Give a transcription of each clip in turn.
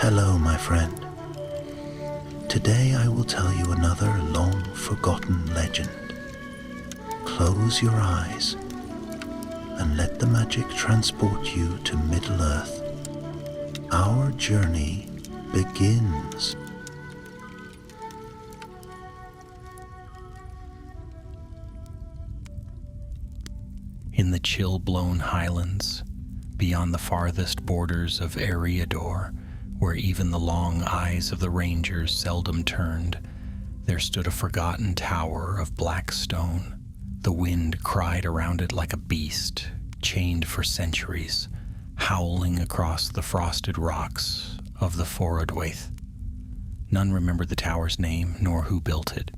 Hello, my friend. Today I will tell you another long-forgotten legend. Close your eyes and let the magic transport you to Middle-earth. Our journey begins. In the chill-blown highlands, beyond the farthest borders of Eriador, where even the long eyes of the rangers seldom turned, there stood a forgotten tower of black stone. The wind cried around it like a beast, chained for centuries, howling across the frosted rocks of the Forodwaith. None remembered the tower's name nor who built it.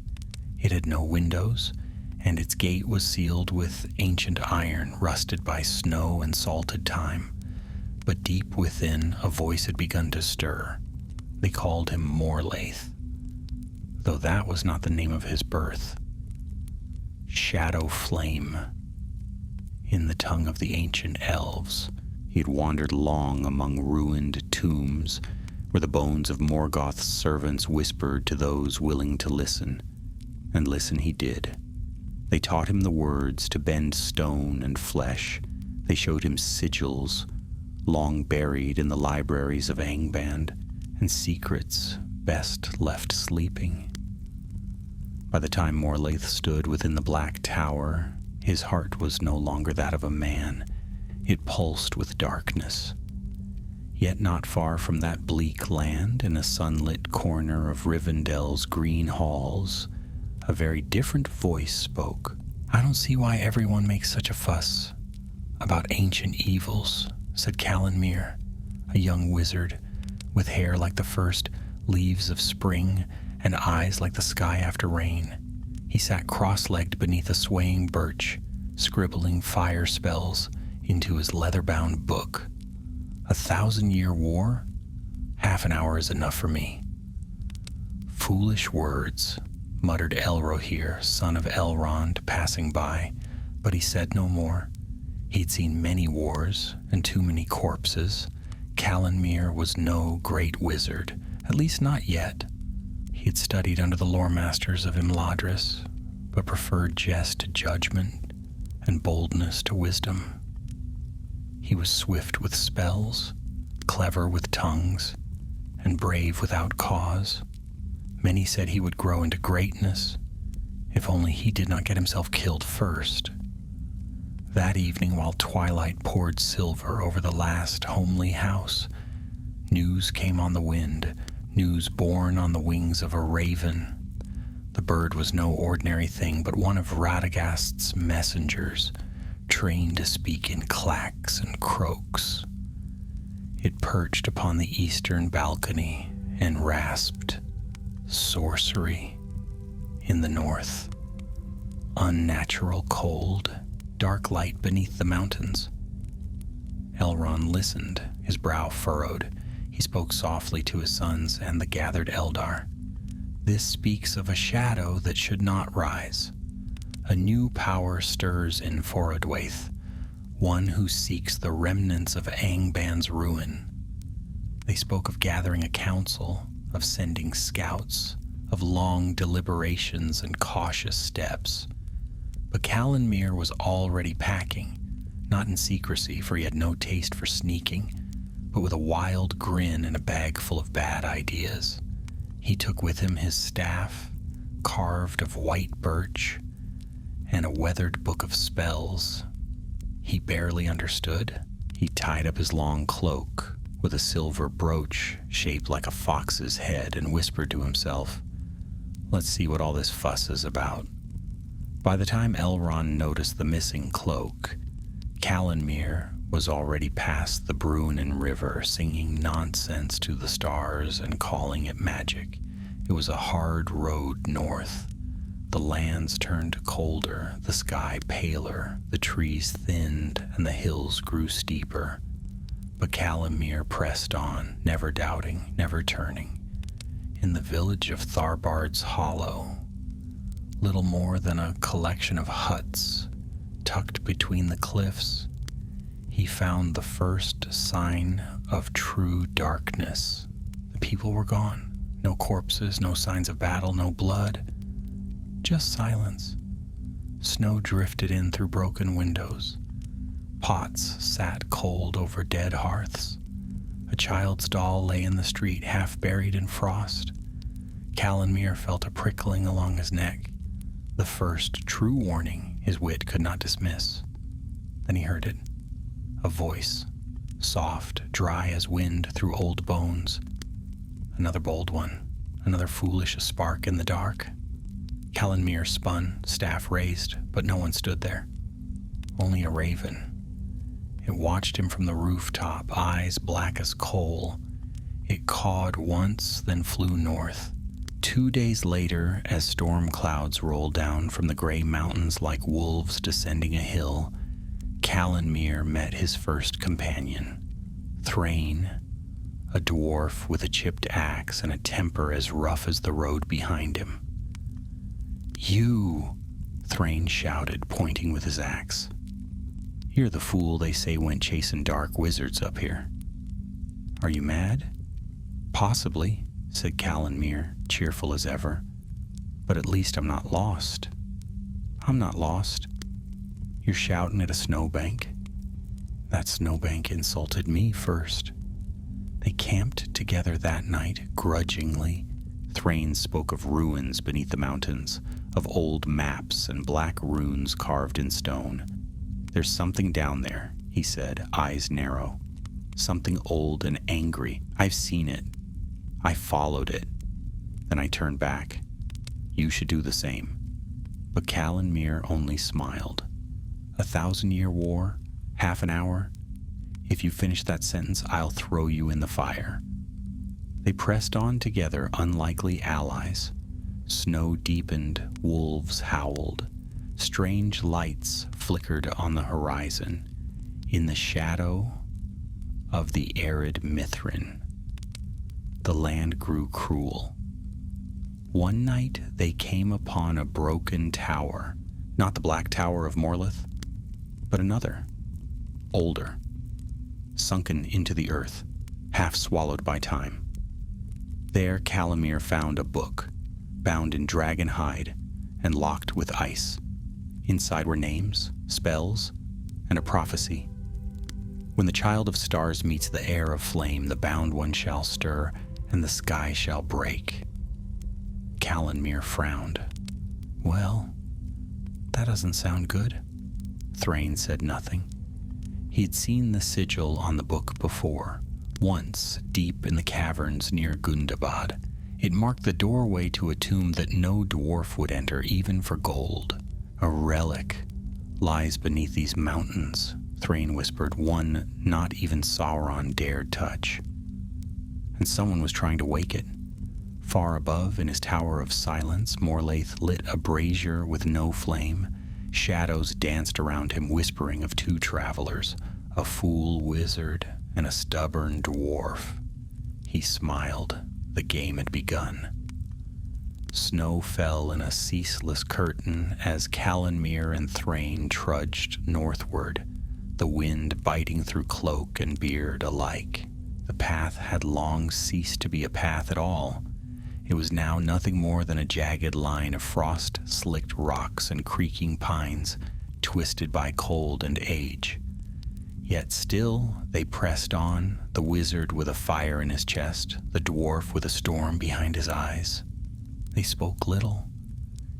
It had no windows, and its gate was sealed with ancient iron rusted by snow and salted time. But deep within, a voice had begun to stir. They called him Morlaith, though that was not the name of his birth. Shadow Flame, in the tongue of the ancient elves. He had wandered long among ruined tombs, where the bones of Morgoth's servants whispered to those willing to listen, and listen he did. They taught him the words to bend stone and flesh. They showed him sigils, long buried in the libraries of Angband, and secrets best left sleeping. By the time Morlaith stood within the black tower, his heart was no longer that of a man. It pulsed with darkness. Yet not far from that bleak land, in a sunlit corner of Rivendell's green halls, a very different voice spoke. "I don't see why everyone makes such a fuss about ancient evils," said Calanmir, a young wizard with hair like the first leaves of spring and eyes like the sky after rain. He sat cross-legged beneath a swaying birch, scribbling fire spells into his leather-bound book. "A 1,000-year war? Half an hour is enough for me." "Foolish words," muttered Elrohir, son of Elrond, passing by, but he said no more. He'd seen many wars and too many corpses. Calanmir was no great wizard, at least not yet. He had studied under the lore masters of Imladris, but preferred jest to judgment and boldness to wisdom. He was swift with spells, clever with tongues, and brave without cause. Many said he would grow into greatness, if only he did not get himself killed first. That evening, while twilight poured silver over the last homely house, news came on the wind, news borne on the wings of a raven. The bird was no ordinary thing, but one of Radagast's messengers, trained to speak in clacks and croaks. It perched upon the eastern balcony and rasped, "Sorcery in the north, unnatural cold, dark light beneath the mountains." Elrond listened, his brow furrowed. He spoke softly to his sons and the gathered Eldar. "This speaks of a shadow that should not rise. A new power stirs in Forodwaith, one who seeks the remnants of Angband's ruin." They spoke of gathering a council, of sending scouts, of long deliberations and cautious steps. But Calanmir was already packing, not in secrecy, for he had no taste for sneaking, but with a wild grin and a bag full of bad ideas. He took with him his staff, carved of white birch, and a weathered book of spells he barely understood. He tied up his long cloak with a silver brooch shaped like a fox's head and whispered to himself, "Let's see what all this fuss is about." By the time Elrond noticed the missing cloak, Calanmir was already past the Bruinen River, singing nonsense to the stars and calling it magic. It was a hard road north. The lands turned colder, the sky paler, the trees thinned, and the hills grew steeper. But Calanmir pressed on, never doubting, never turning. In the village of Tharbard's Hollow, little more than a collection of huts tucked between the cliffs, he found the first sign of true darkness. people were gone. No corpses, no signs of battle, no blood. Just silence. Snow drifted in through broken windows. Pots sat cold over dead hearths. A child's doll lay in the street, half buried in frost. Calenmere felt a prickling along his neck, the first true warning his wit could not dismiss. Then he heard it. A voice, soft, dry as wind through old bones. Another bold one, another foolish spark in the dark. Calenmere spun, staff raised, but no one stood there. Only a raven. It watched him from the rooftop, eyes black as coal. It cawed once, then flew north. 2 days later, as storm clouds rolled down from the gray mountains like wolves descending a hill, Calenmere met his first companion, Thrain, a dwarf with a chipped axe and a temper as rough as the road behind him. "You!" Thrain shouted, pointing with his axe. "You're the fool they say went chasing dark wizards up here. Are you mad?" "Possibly," said Calenmere, cheerful as ever. "But at least I'm not lost." "I'm not lost. You're shouting at a snowbank." "That snowbank insulted me first." They camped together that night, grudgingly. Thrain spoke of ruins beneath the mountains, of old maps and black runes carved in stone. "There's something down there," he said, eyes narrow. "Something old and angry. I've seen it. I followed it. Then I turned back. You should do the same." But Calenmere only smiled. 1,000-year war? Half an hour? If you finish that sentence, I'll throw you in the fire. They pressed on together, unlikely allies. Snow deepened, wolves howled. Strange lights flickered on the horizon, in the shadow of the arid Mithrin. The land grew cruel. One night they came upon a broken tower, not the Black Tower of Morleth, but another, older, sunken into the earth, half swallowed by time. There Calenmere found a book, bound in dragon hide and locked with ice. Inside were names, spells, and a prophecy. When the child of stars meets the heir of flame, the bound one shall stir, and the sky shall break. Calenmere frowned. "Well, that doesn't sound good." Thrain said nothing. He'd seen the sigil on the book before, once deep in the caverns near Gundabad. It marked the doorway to a tomb that no dwarf would enter, even for gold. "A relic lies beneath these mountains," Thrain whispered, "one not even Sauron dared touch." And someone was trying to wake it. Far above, in his tower of silence, Morlaith lit a brazier with no flame. Shadows danced around him, whispering of two travelers, a fool wizard and a stubborn dwarf. He smiled. The game had begun. Snow fell in a ceaseless curtain as Calenmere and Thrain trudged northward, the wind biting through cloak and beard alike. The path had long ceased to be a path at all. It was now nothing more than a jagged line of frost-slicked rocks and creaking pines, twisted by cold and age. Yet still they pressed on, the wizard with a fire in his chest, the dwarf with a storm behind his eyes. They spoke little.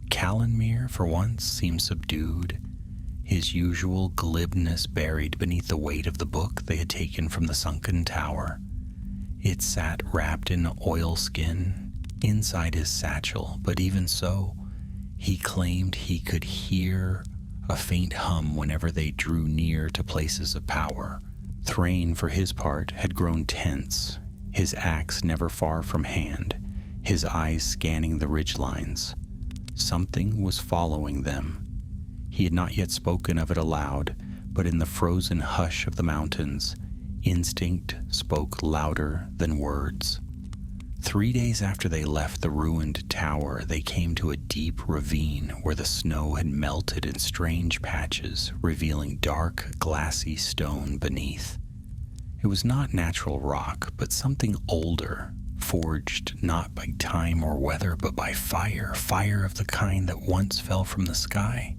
Calenmere, for once, seemed subdued, his usual glibness buried beneath the weight of the book they had taken from the sunken tower. It sat wrapped in oilskin inside his satchel, but even so, he claimed he could hear a faint hum whenever they drew near to places of power. Thrain, for his part, had grown tense, his axe never far from hand, his eyes scanning the ridgelines. Something was following them. He had not yet spoken of it aloud, but in the frozen hush of the mountains, instinct spoke louder than words. 3 days after they left the ruined tower, they came to a deep ravine where the snow had melted in strange patches, revealing dark, glassy stone beneath. It was not natural rock, but something older, forged not by time or weather, but by fire, fire of the kind that once fell from the sky.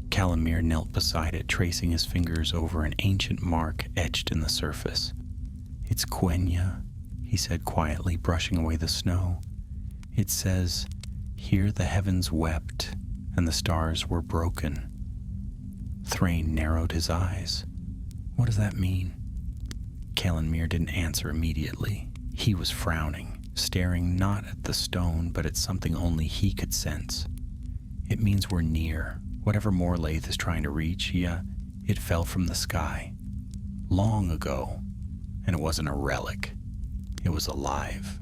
Calanmire knelt beside it, tracing his fingers over an ancient mark etched in the surface. "It's Quenya," he said quietly, brushing away the snow. "It says, 'Here the heavens wept, and the stars were broken.'" Thrain narrowed his eyes. "What does that mean?" Calanmire didn't answer immediately. He was frowning, staring not at the stone, but at something only he could sense. "It means we're near. Whatever Morlaith is trying to reach, it fell from the sky. Long ago. And it wasn't a relic. It was alive."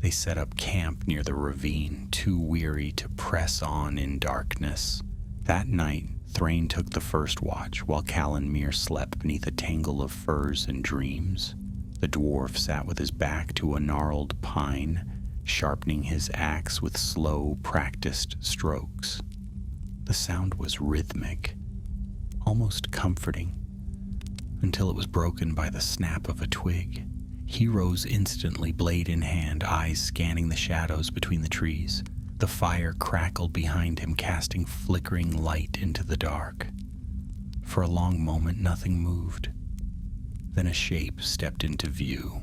They set up camp near the ravine, too weary to press on in darkness. That night, Thrain took the first watch, while Calanmire slept beneath a tangle of firs and dreams. The dwarf sat with his back to a gnarled pine, sharpening his axe with slow, practiced strokes. The sound was rhythmic, almost comforting, until it was broken by the snap of a twig. He rose instantly, blade in hand, eyes scanning the shadows between the trees. The fire crackled behind him, casting flickering light into the dark. For a long moment, nothing moved. Then a shape stepped into view.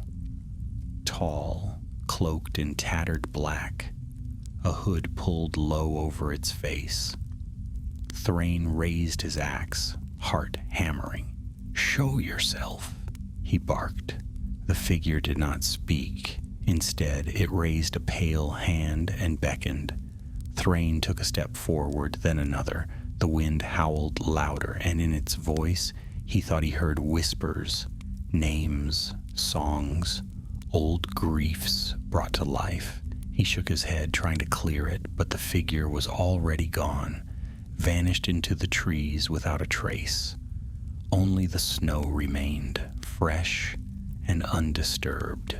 Tall, cloaked in tattered black, a hood pulled low over its face. Thrain raised his axe, heart hammering. "Show yourself," he barked. The figure did not speak. Instead, it raised a pale hand and beckoned. Thrain took a step forward, then another. The wind howled louder, and in its voice, he thought he heard whispers, names, songs, old griefs brought to life. He shook his head, trying to clear it, but the figure was already gone, vanished into the trees without a trace. Only the snow remained, fresh and undisturbed.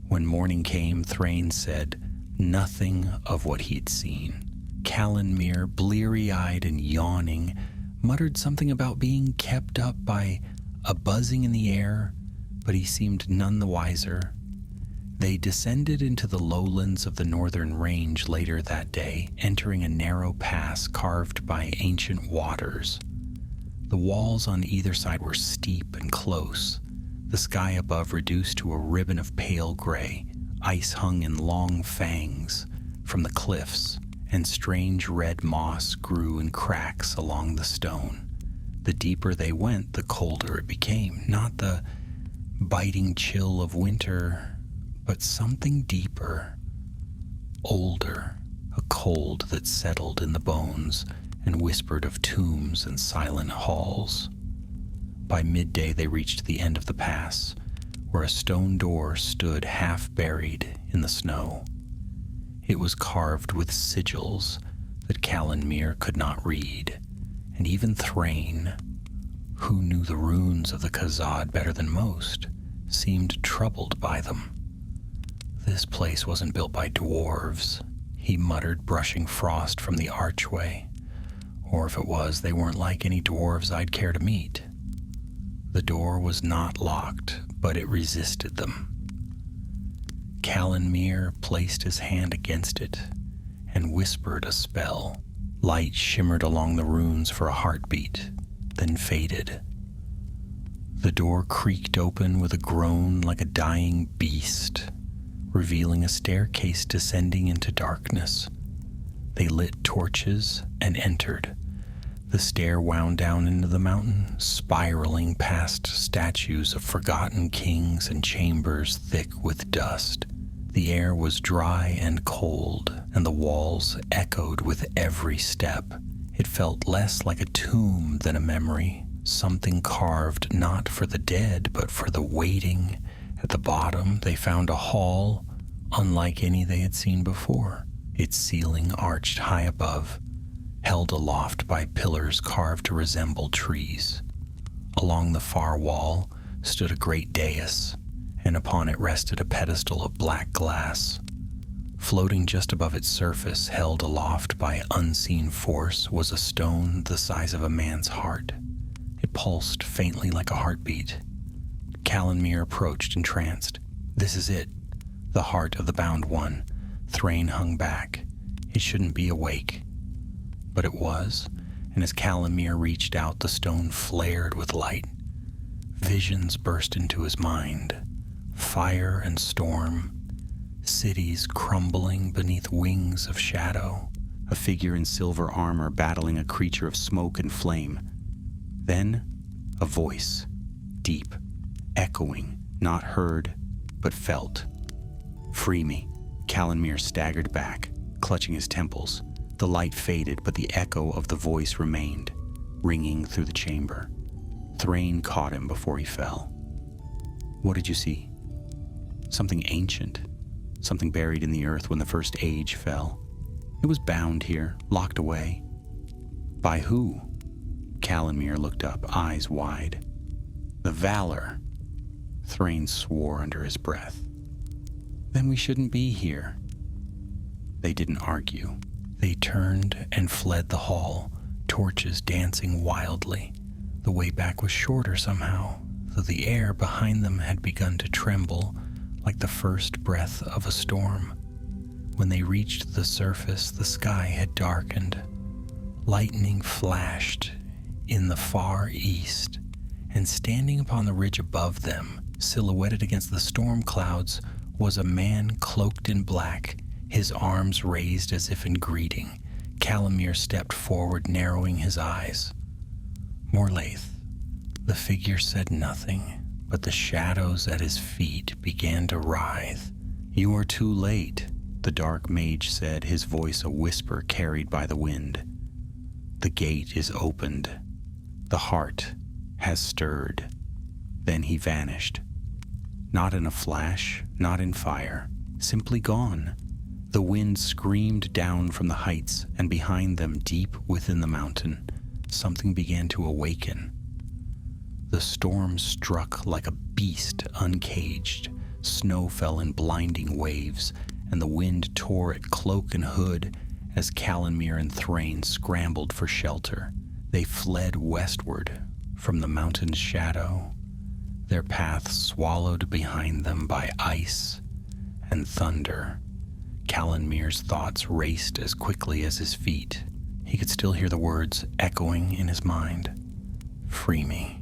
When morning came, Thrain said nothing of what he'd seen. Calanmire, bleary-eyed and yawning, muttered something about being kept up by a buzzing in the air, but he seemed none the wiser. They descended into the lowlands of the northern range later that day, entering a narrow pass carved by ancient waters. The walls on either side were steep and close, the sky above reduced to a ribbon of pale gray. Ice hung in long fangs from the cliffs, and strange red moss grew in cracks along the stone. The deeper they went, the colder it became. Not the biting chill of winter, but something deeper, older, a cold that settled in the bones and whispered of tombs and silent halls. By midday they reached the end of the pass, where a stone door stood half buried in the snow. It was carved with sigils that Calanmire could not read, and even Thrain, who knew the runes of the Khazad better than most, seemed troubled by them. "This place wasn't built by dwarves," he muttered, brushing frost from the archway. "Or if it was, they weren't like any dwarves I'd care to meet." The door was not locked, but it resisted them. Calanmire placed his hand against it and whispered a spell. Light shimmered along the runes for a heartbeat, then faded. The door creaked open with a groan like a dying beast, revealing a staircase descending into darkness. They lit torches and entered. The stair wound down into the mountain, spiraling past statues of forgotten kings and chambers thick with dust. The air was dry and cold, and the walls echoed with every step. It felt less like a tomb than a memory, something carved not for the dead, but for the waiting. At the bottom, they found a hall unlike any they had seen before, its ceiling arched high above, held aloft by pillars carved to resemble trees. Along the far wall stood a great dais, and upon it rested a pedestal of black glass. Floating just above its surface, held aloft by unseen force, was a stone the size of a man's heart. It pulsed faintly like a heartbeat. Calanmire approached, entranced. "This is it," The heart of the bound one, Thrain hung back. It shouldn't be awake. But it was, and as Calamir reached out, the stone flared with light. Visions burst into his mind. Fire and storm, cities crumbling beneath wings of shadow, a figure in silver armor battling a creature of smoke and flame. Then, a voice, deep, echoing, not heard, but felt. "Free me." Calamir staggered back, clutching his temples. The light faded, but the echo of the voice remained, ringing through the chamber. Thrain caught him before he fell. "What did you see?" "Something ancient, something buried in the earth when the first age fell. It was bound here, locked away." "By who?" Calamir looked up, eyes wide. "The Valor." Thrain swore under his breath. "Then we shouldn't be here." They didn't argue. They turned and fled the hall, torches dancing wildly. The way back was shorter somehow, though the air behind them had begun to tremble like the first breath of a storm. When they reached the surface, the sky had darkened. Lightning flashed in the far east, and standing upon the ridge above them, silhouetted against the storm clouds, was a man cloaked in black, his arms raised as if in greeting. Calamir stepped forward, narrowing his eyes. Morlaith. The figure said nothing, but the shadows at his feet began to writhe. "You are too late," the dark mage said, his voice a whisper carried by the wind. "The gate is opened. The heart has stirred." Then he vanished. Not in a flash, not in fire, simply gone. The wind screamed down from the heights, and behind them, deep within the mountain, something began to awaken. The storm struck like a beast uncaged. Snow fell in blinding waves, and the wind tore at cloak and hood as Calamir and Thrain scrambled for shelter. They fled westward from the mountain's shadow, their path swallowed behind them by ice and thunder. Calamir's thoughts raced as quickly as his feet. He could still hear the words echoing in his mind. "Free me."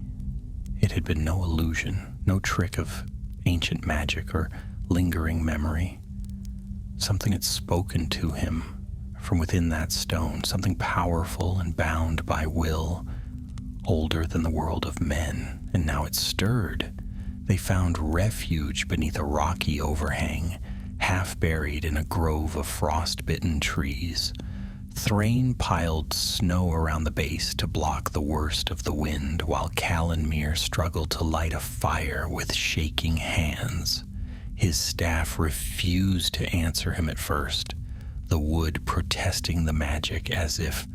It had been no illusion, no trick of ancient magic or lingering memory. Something had spoken to him from within that stone, something powerful and bound by will, older than the world of men, and now it stirred. They found refuge beneath a rocky overhang, half buried in a grove of frost-bitten trees. Thrain piled snow around the base to block the worst of the wind, while Calamir struggled to light a fire with shaking hands. His staff refused to answer him at first, the wood protesting the magic as if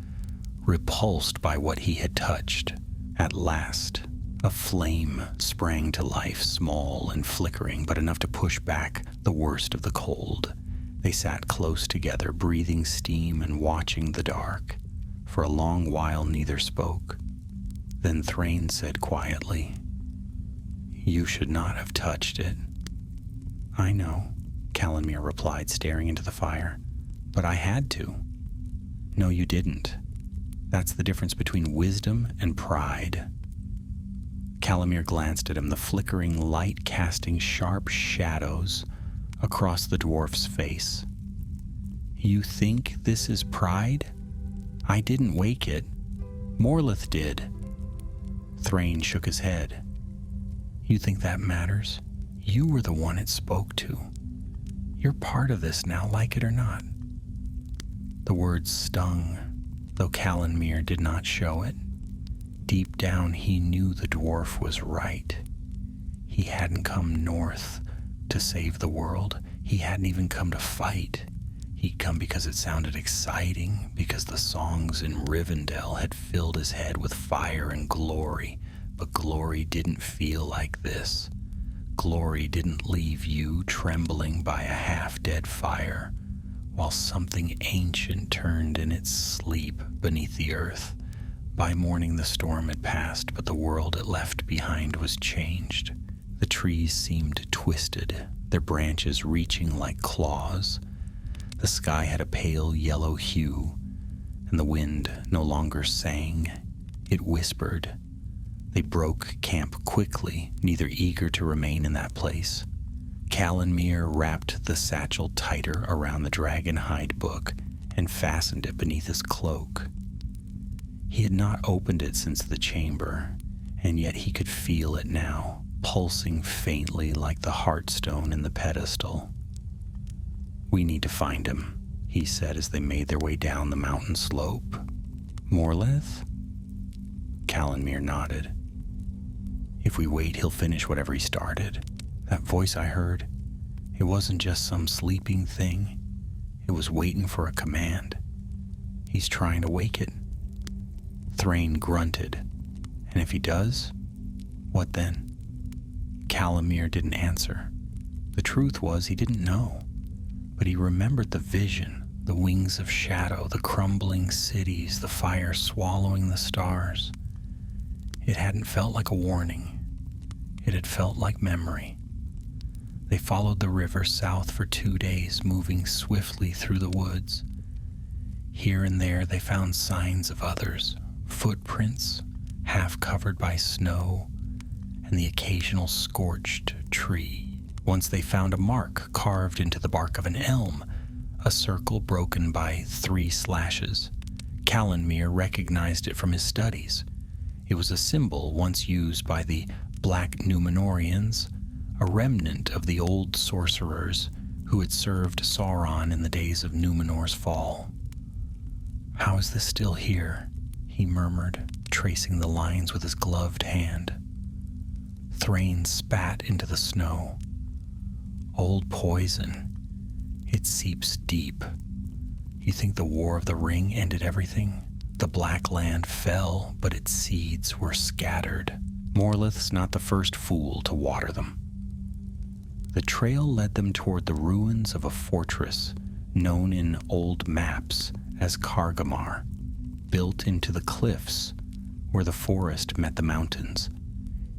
repulsed by what he had touched. At last, a flame sprang to life, small and flickering, but enough to push back the worst of the cold. They sat close together, breathing steam and watching the dark. For a long while neither spoke. Then Thrain said quietly, "You should not have touched it." "I know," Calamir replied, staring into the fire. "But I had to." "No, you didn't. That's the difference between wisdom and pride." Calamir glanced at him, the flickering light casting sharp shadows across the dwarf's face. "You think this is pride? I didn't wake it. Morlith did." Thrain shook his head. "You think that matters? You were the one it spoke to. You're part of this now, like it or not." The words stung, though Calamir did not show it. Deep down he knew the dwarf was right. He hadn't come north to save the world. He hadn't even come to fight. He'd come because it sounded exciting, because the songs in Rivendell had filled his head with fire and glory. But glory didn't feel like this. Glory didn't leave you trembling by a half-dead fire, while something ancient turned in its sleep beneath the earth. By morning the storm had passed, but the world it left behind was changed. The trees seemed twisted, their branches reaching like claws. The sky had a pale yellow hue, and the wind no longer sang. It whispered. They broke camp quickly, neither eager to remain in that place. Calanmere wrapped the satchel tighter around the dragon-hide book and fastened it beneath his cloak. He had not opened it since the chamber, and yet he could feel it now, pulsing faintly like the heartstone in the pedestal. "We need to find him," he said as they made their way down the mountain slope. "Morleth?" Calanmere nodded. "If we wait, he'll finish whatever he started. That voice I heard, it wasn't just some sleeping thing. It was waiting for a command. He's trying to wake it." Thrain grunted. "And if he does, what then?" Calanmere didn't answer. The truth was he didn't know, but he remembered the vision, the wings of shadow, the crumbling cities, the fire swallowing the stars. It hadn't felt like a warning. It had felt like memory. They followed the river south for 2 days, moving swiftly through the woods. Here and there they found signs of others, footprints, half covered by snow, and the occasional scorched tree. Once they found a mark carved into the bark of an elm, a circle broken by 3 slashes. Calanmere recognized it from his studies. It was a symbol once used by the Black Númenóreans, a remnant of the old sorcerers who had served Sauron in the days of Númenor's fall. "How is this still here?" he murmured, tracing the lines with his gloved hand. Thrain spat into the snow. "Old poison. It seeps deep. You think the War of the Ring ended everything? The Black Land fell, but its seeds were scattered. Morleth's not the first fool to water them." The trail led them toward the ruins of a fortress known in old maps as Cargamar, built into the cliffs where the forest met the mountains.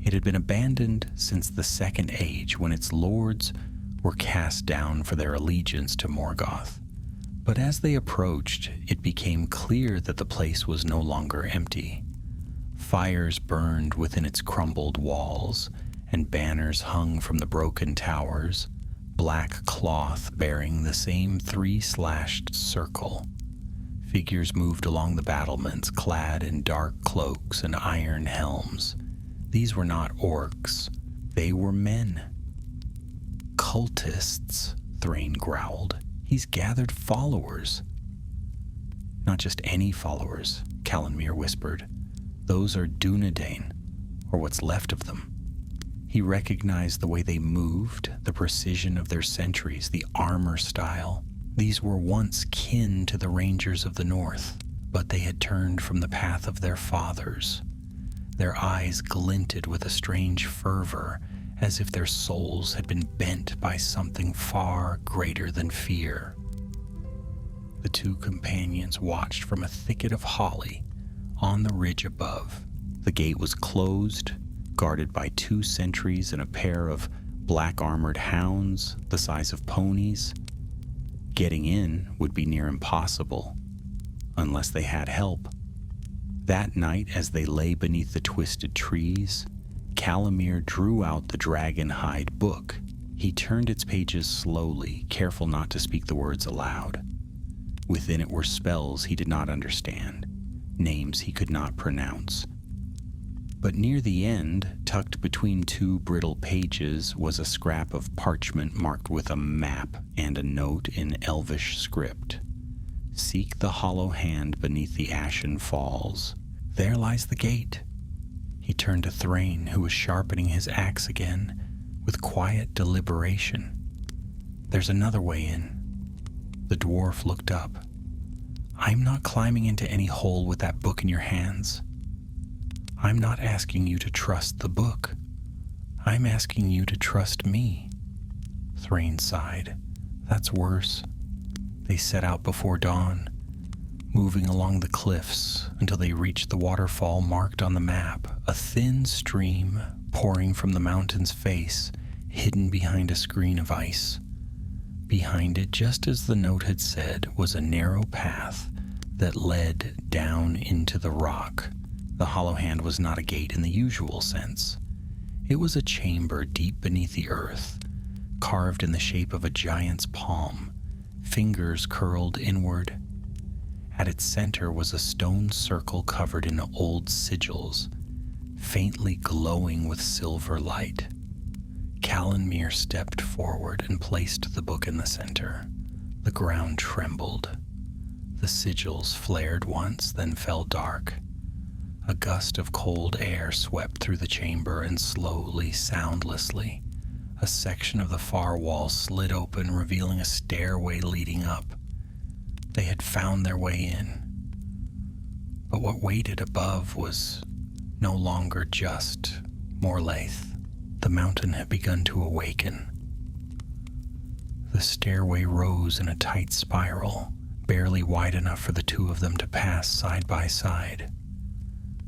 It had been abandoned since the Second Age, when its lords were cast down for their allegiance to Morgoth. But as they approached, it became clear that the place was no longer empty. Fires burned within its crumbled walls, and banners hung from the broken towers, black cloth bearing the same 3-slashed circle. Figures moved along the battlements, clad in dark cloaks and iron helms. These were not orcs. They were men. "Cultists," Thrain growled. "He's gathered followers." "Not just any followers," Calanmere whispered. "Those are Dunedain, or what's left of them." He recognized the way they moved, the precision of their sentries, the armor style. These were once kin to the Rangers of the North, but they had turned from the path of their fathers. Their eyes glinted with a strange fervor, as if their souls had been bent by something far greater than fear. The 2 companions watched from a thicket of holly on the ridge above. The gate was closed, guarded by 2 sentries and a pair of black-armored hounds the size of ponies. Getting in would be near impossible, unless they had help. That night, as they lay beneath the twisted trees, Calanmere drew out the dragon-hide book. He turned its pages slowly, careful not to speak the words aloud. Within it were spells he did not understand, names he could not pronounce. But near the end, tucked between 2 brittle pages, was a scrap of parchment marked with a map and a note in Elvish script. "Seek the hollow hand beneath the ashen falls. There lies the gate." He turned to Thrain, who was sharpening his axe again, with quiet deliberation. "There's another way in." The dwarf looked up. "I'm not climbing into any hole with that book in your hands. I'm not asking you to trust the book. I'm asking you to trust me." Thrain sighed. "That's worse." They set out before dawn, moving along the cliffs until they reached the waterfall marked on the map, a thin stream pouring from the mountain's face, hidden behind a screen of ice. Behind it, just as the note had said, was a narrow path that led down into the rock. The hollow hand was not a gate in the usual sense. It was a chamber deep beneath the earth, carved in the shape of a giant's palm, fingers curled inward. At its center was a stone circle covered in old sigils, faintly glowing with silver light. Calanmir stepped forward and placed the book in the center. The ground trembled. The sigils flared once, then fell dark. A gust of cold air swept through the chamber, and slowly, soundlessly, a section of the far wall slid open, revealing a stairway leading up. They had found their way in. But what waited above was no longer just Morlaith. The mountain had begun to awaken. The stairway rose in a tight spiral, barely wide enough for the two of them to pass side by side.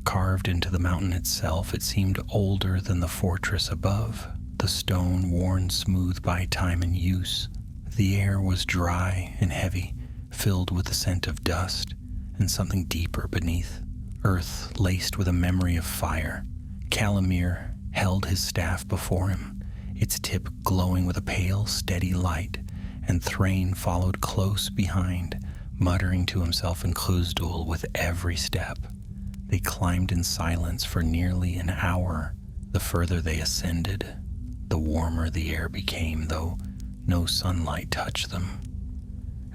Carved into the mountain itself, it seemed older than the fortress above, the stone worn smooth by time and use. The air was dry and heavy, filled with the scent of dust and something deeper beneath, earth laced with a memory of fire. Calanmir held his staff before him, its tip glowing with a pale, steady light, and Thrain followed close behind, muttering to himself in Khuz'dul with every step. They climbed in silence for nearly an hour. The further they ascended, the warmer the air became, though no sunlight touched them.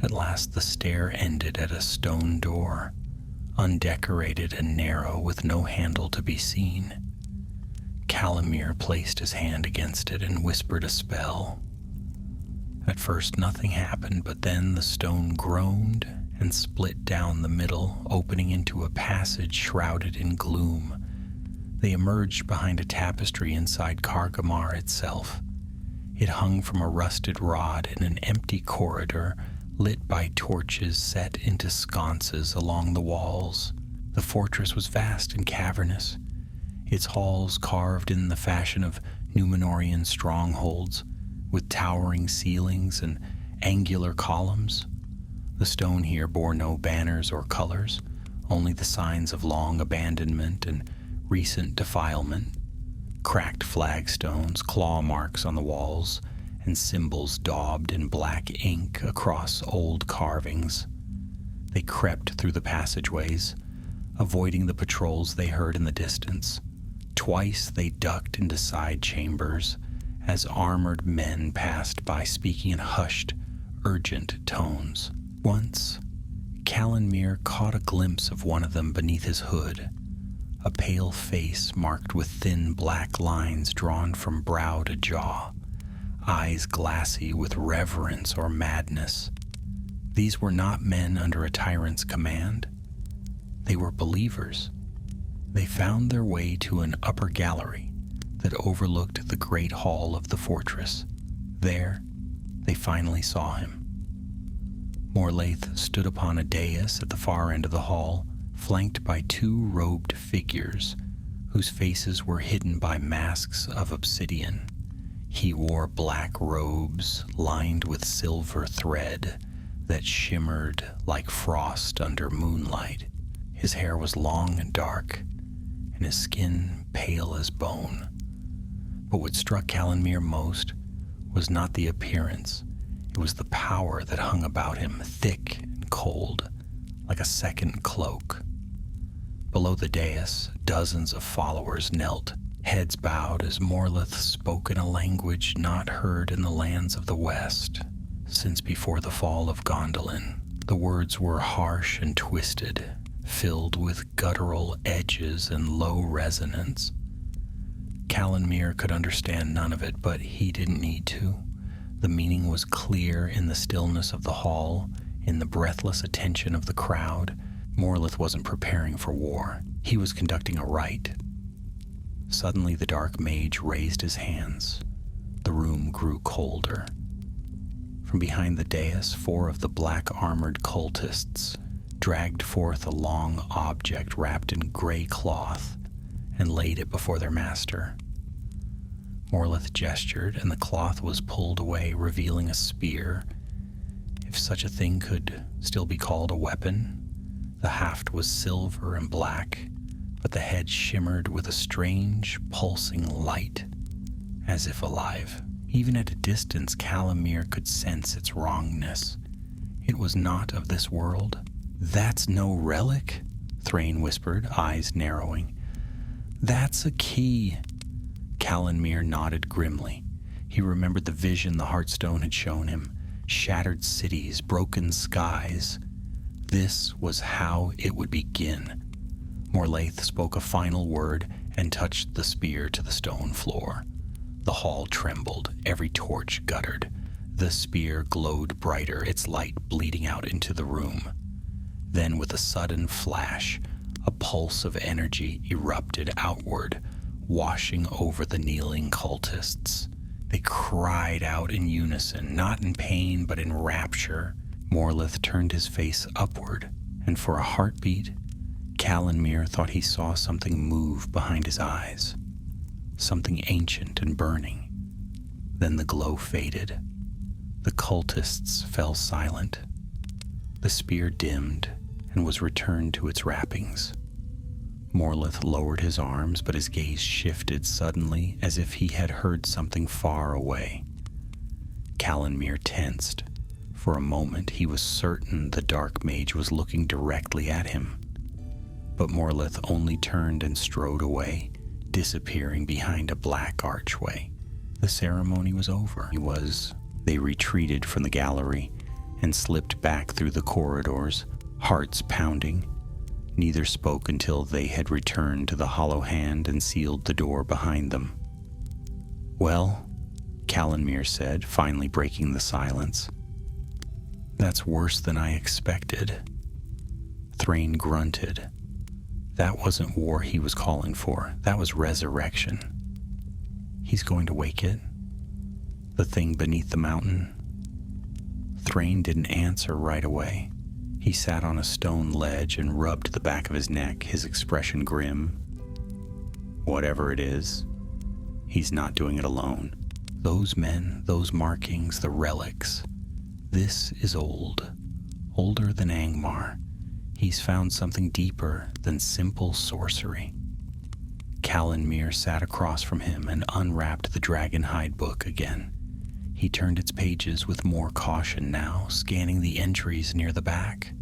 At last the stair ended at a stone door, undecorated and narrow, with no handle to be seen. Calanmir placed his hand against it and whispered a spell. At first nothing happened, but then the stone groaned and split down the middle, opening into a passage shrouded in gloom. They emerged behind a tapestry inside Kargamar itself. It hung from a rusted rod in an empty corridor, lit by torches set into sconces along the walls. The fortress was vast and cavernous, its halls carved in the fashion of Númenorian strongholds, with towering ceilings and angular columns. The stone here bore no banners or colors, only the signs of long abandonment and recent defilement. Cracked flagstones, claw marks on the walls, and symbols daubed in black ink across old carvings. They crept through the passageways, avoiding the patrols they heard in the distance. Twice they ducked into side chambers as armored men passed by, speaking in hushed, urgent tones. Once, Calanmir caught a glimpse of one of them beneath his hood, a pale face marked with thin black lines drawn from brow to jaw, eyes glassy with reverence or madness. These were not men under a tyrant's command. They were believers. They found their way to an upper gallery that overlooked the great hall of the fortress. There, they finally saw him. Morlaith stood upon a dais at the far end of the hall, flanked by two robed figures, whose faces were hidden by masks of obsidian. He wore black robes lined with silver thread that shimmered like frost under moonlight. His hair was long and dark, and his skin pale as bone. But what struck Calanmir most was not the appearance. It was the power that hung about him, thick and cold, like a second cloak. Below the dais, dozens of followers knelt, heads bowed as Morlaith spoke in a language not heard in the lands of the West since before the fall of Gondolin. The words were harsh and twisted, filled with guttural edges and low resonance. Calanmir could understand none of it, but he didn't need to. The meaning was clear in the stillness of the hall, in the breathless attention of the crowd. Morlaith wasn't preparing for war. He was conducting a rite. Suddenly the dark mage raised his hands. The room grew colder. From behind the dais, 4 of the black-armored cultists dragged forth a long object wrapped in gray cloth and laid it before their master. Morleth gestured, and the cloth was pulled away, revealing a spear, if such a thing could still be called a weapon. The haft was silver and black, but the head shimmered with a strange, pulsing light, as if alive. Even at a distance, Calamir could sense its wrongness. It was not of this world. "That's no relic?" Thrain whispered, eyes narrowing. "That's a key." Calamir nodded grimly. He remembered the vision the Heartstone had shown him. Shattered cities, broken skies. This was how it would begin. Morlaith spoke a final word and touched the spear to the stone floor. The hall trembled, every torch guttered. The spear glowed brighter, its light bleeding out into the room. Then, with a sudden flash, a pulse of energy erupted outward, washing over the kneeling cultists. They cried out in unison, not in pain, but in rapture. Morleth turned his face upward, and for a heartbeat, Calanmir thought he saw something move behind his eyes. Something ancient and burning. Then the glow faded. The cultists fell silent. The spear dimmed and was returned to its wrappings. Morleth lowered his arms, but his gaze shifted suddenly as if he had heard something far away. Calanmir tensed. For a moment, he was certain the dark mage was looking directly at him. But Morleth only turned and strode away, disappearing behind a black archway. The ceremony was over. They retreated from the gallery and slipped back through the corridors, hearts pounding. Neither spoke until they had returned to the hollow hand and sealed the door behind them. "Well," Calanmir said, finally breaking the silence. "That's worse than I expected." Thrain grunted. That wasn't war he was calling for. That was resurrection. He's going to wake it? The thing beneath the mountain? Thrain didn't answer right away. He sat on a stone ledge and rubbed the back of his neck, his expression grim. Whatever it is, he's not doing it alone. Those men, those markings, the relics. This is old. Older than Angmar. He's found something deeper than simple sorcery. Calanmir sat across from him and unwrapped the dragonhide book again. He turned its pages with more caution now, scanning the entries near the back.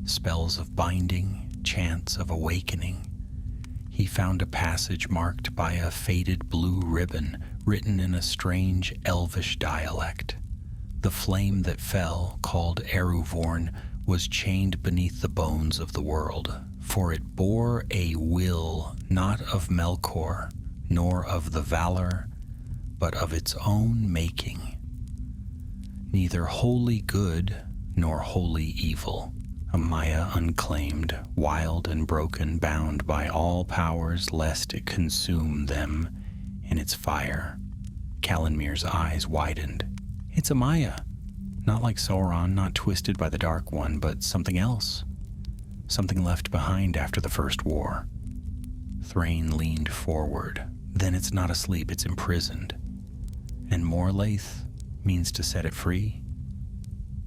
Spells of binding, chants of awakening. He found a passage marked by a faded blue ribbon written in a strange elvish dialect. The flame that fell, called Eruvorn, was chained beneath the bones of the world, for it bore a will not of Melkor, nor of the valor, but of its own making. Neither wholly good nor wholly evil, a Maya unclaimed, wild and broken, bound by all powers lest it consume them in its fire. Calanmir's eyes widened. It's a Maya. Not like Sauron, not twisted by the Dark One, but something else. Something left behind after the First War. Thrain leaned forward. Then it's not asleep, it's imprisoned. And Morlaith means to set it free?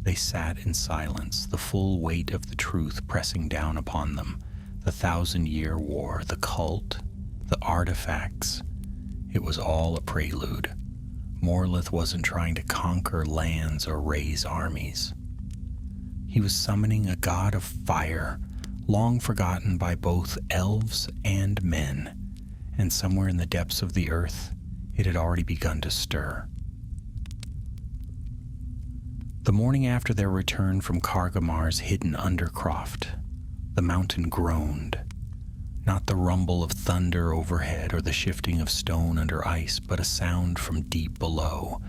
They sat in silence, the full weight of the truth pressing down upon them. The 1,000-year war, the cult, the artifacts. It was all a prelude. Morleth wasn't trying to conquer lands or raise armies. He was summoning a god of fire, long forgotten by both elves and men, and somewhere in the depths of the earth, it had already begun to stir. The morning after their return from Kargamar's hidden undercroft, the mountain groaned. Not the rumble of thunder overhead or the shifting of stone under ice, but a sound from deep below,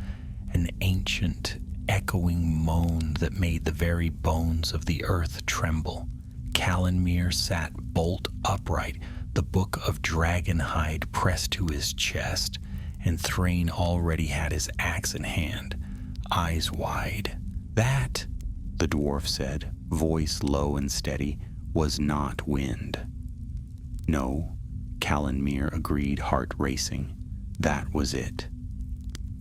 an ancient, echoing moan that made the very bones of the earth tremble. Calanmir sat bolt upright, the book of dragonhide pressed to his chest, and Thrain already had his axe in hand, eyes wide. That, the dwarf said, voice low and steady, was not wind. No, Calanmir agreed, heart racing. That was it.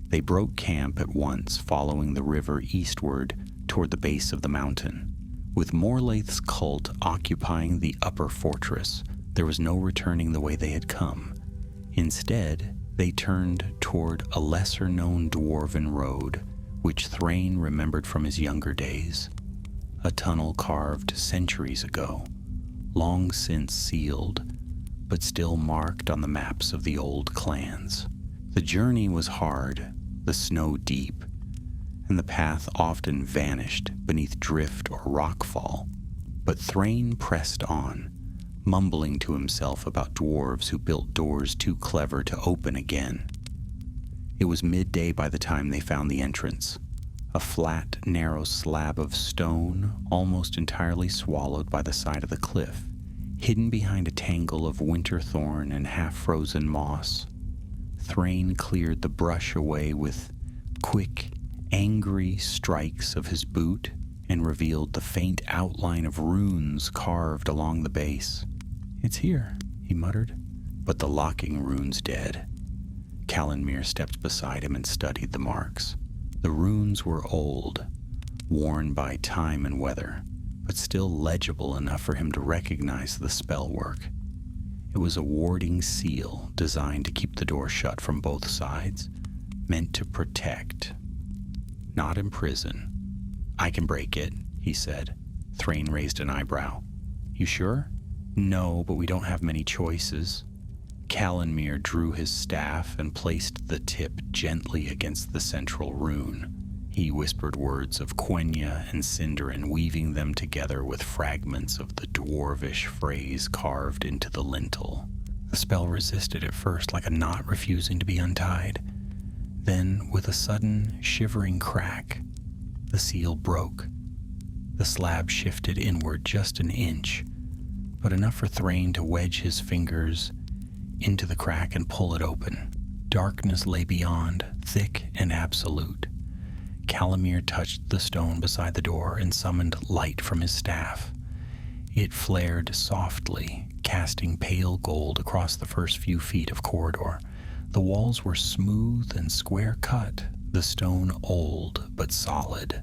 They broke camp at once, following the river eastward toward the base of the mountain. With Morlaith's cult occupying the upper fortress, there was no returning the way they had come. Instead, they turned toward a lesser-known dwarven road, which Thrain remembered from his younger days. A tunnel carved centuries ago, long since sealed, but still marked on the maps of the old clans. The journey was hard, the snow deep, and the path often vanished beneath drift or rockfall. But Thrain pressed on, mumbling to himself about dwarves who built doors too clever to open again. It was midday by the time they found the entrance, a flat, narrow slab of stone almost entirely swallowed by the side of the cliff, hidden behind a tangle of winter thorn and half-frozen moss. Thrain cleared the brush away with quick, angry strikes of his boot and revealed the faint outline of runes carved along the base. "It's here," he muttered, "but the locking rune's dead." Callanmere stepped beside him and studied the marks. The runes were old, worn by time and weather, but still legible enough for him to recognize the spell work. It was a warding seal designed to keep the door shut from both sides, meant to protect, not imprison. "I can break it," he said. Thrain raised an eyebrow. "You sure?" "No, but we don't have many choices." Callanmere drew his staff and placed the tip gently against the central rune. He whispered words of Quenya and Sindarin, weaving them together with fragments of the dwarvish phrase carved into the lintel. The spell resisted at first, like a knot refusing to be untied. Then, with a sudden, shivering crack, the seal broke. The slab shifted inward just an inch, but enough for Thrain to wedge his fingers into the crack and pull it open. Darkness lay beyond, thick and absolute. Callanmere touched the stone beside the door and summoned light from his staff. It flared softly, casting pale gold across the first few feet of corridor. The walls were smooth and square-cut, the stone old but solid.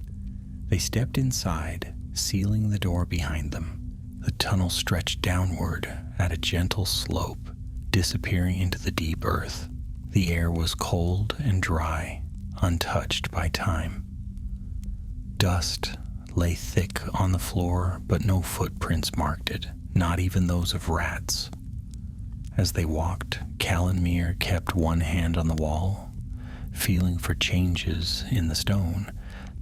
They stepped inside, sealing the door behind them. The tunnel stretched downward at a gentle slope, disappearing into the deep earth. The air was cold and dry, untouched by time. Dust lay thick on the floor, but no footprints marked it, not even those of rats. As they walked, Callanmere kept one hand on the wall, feeling for changes in the stone.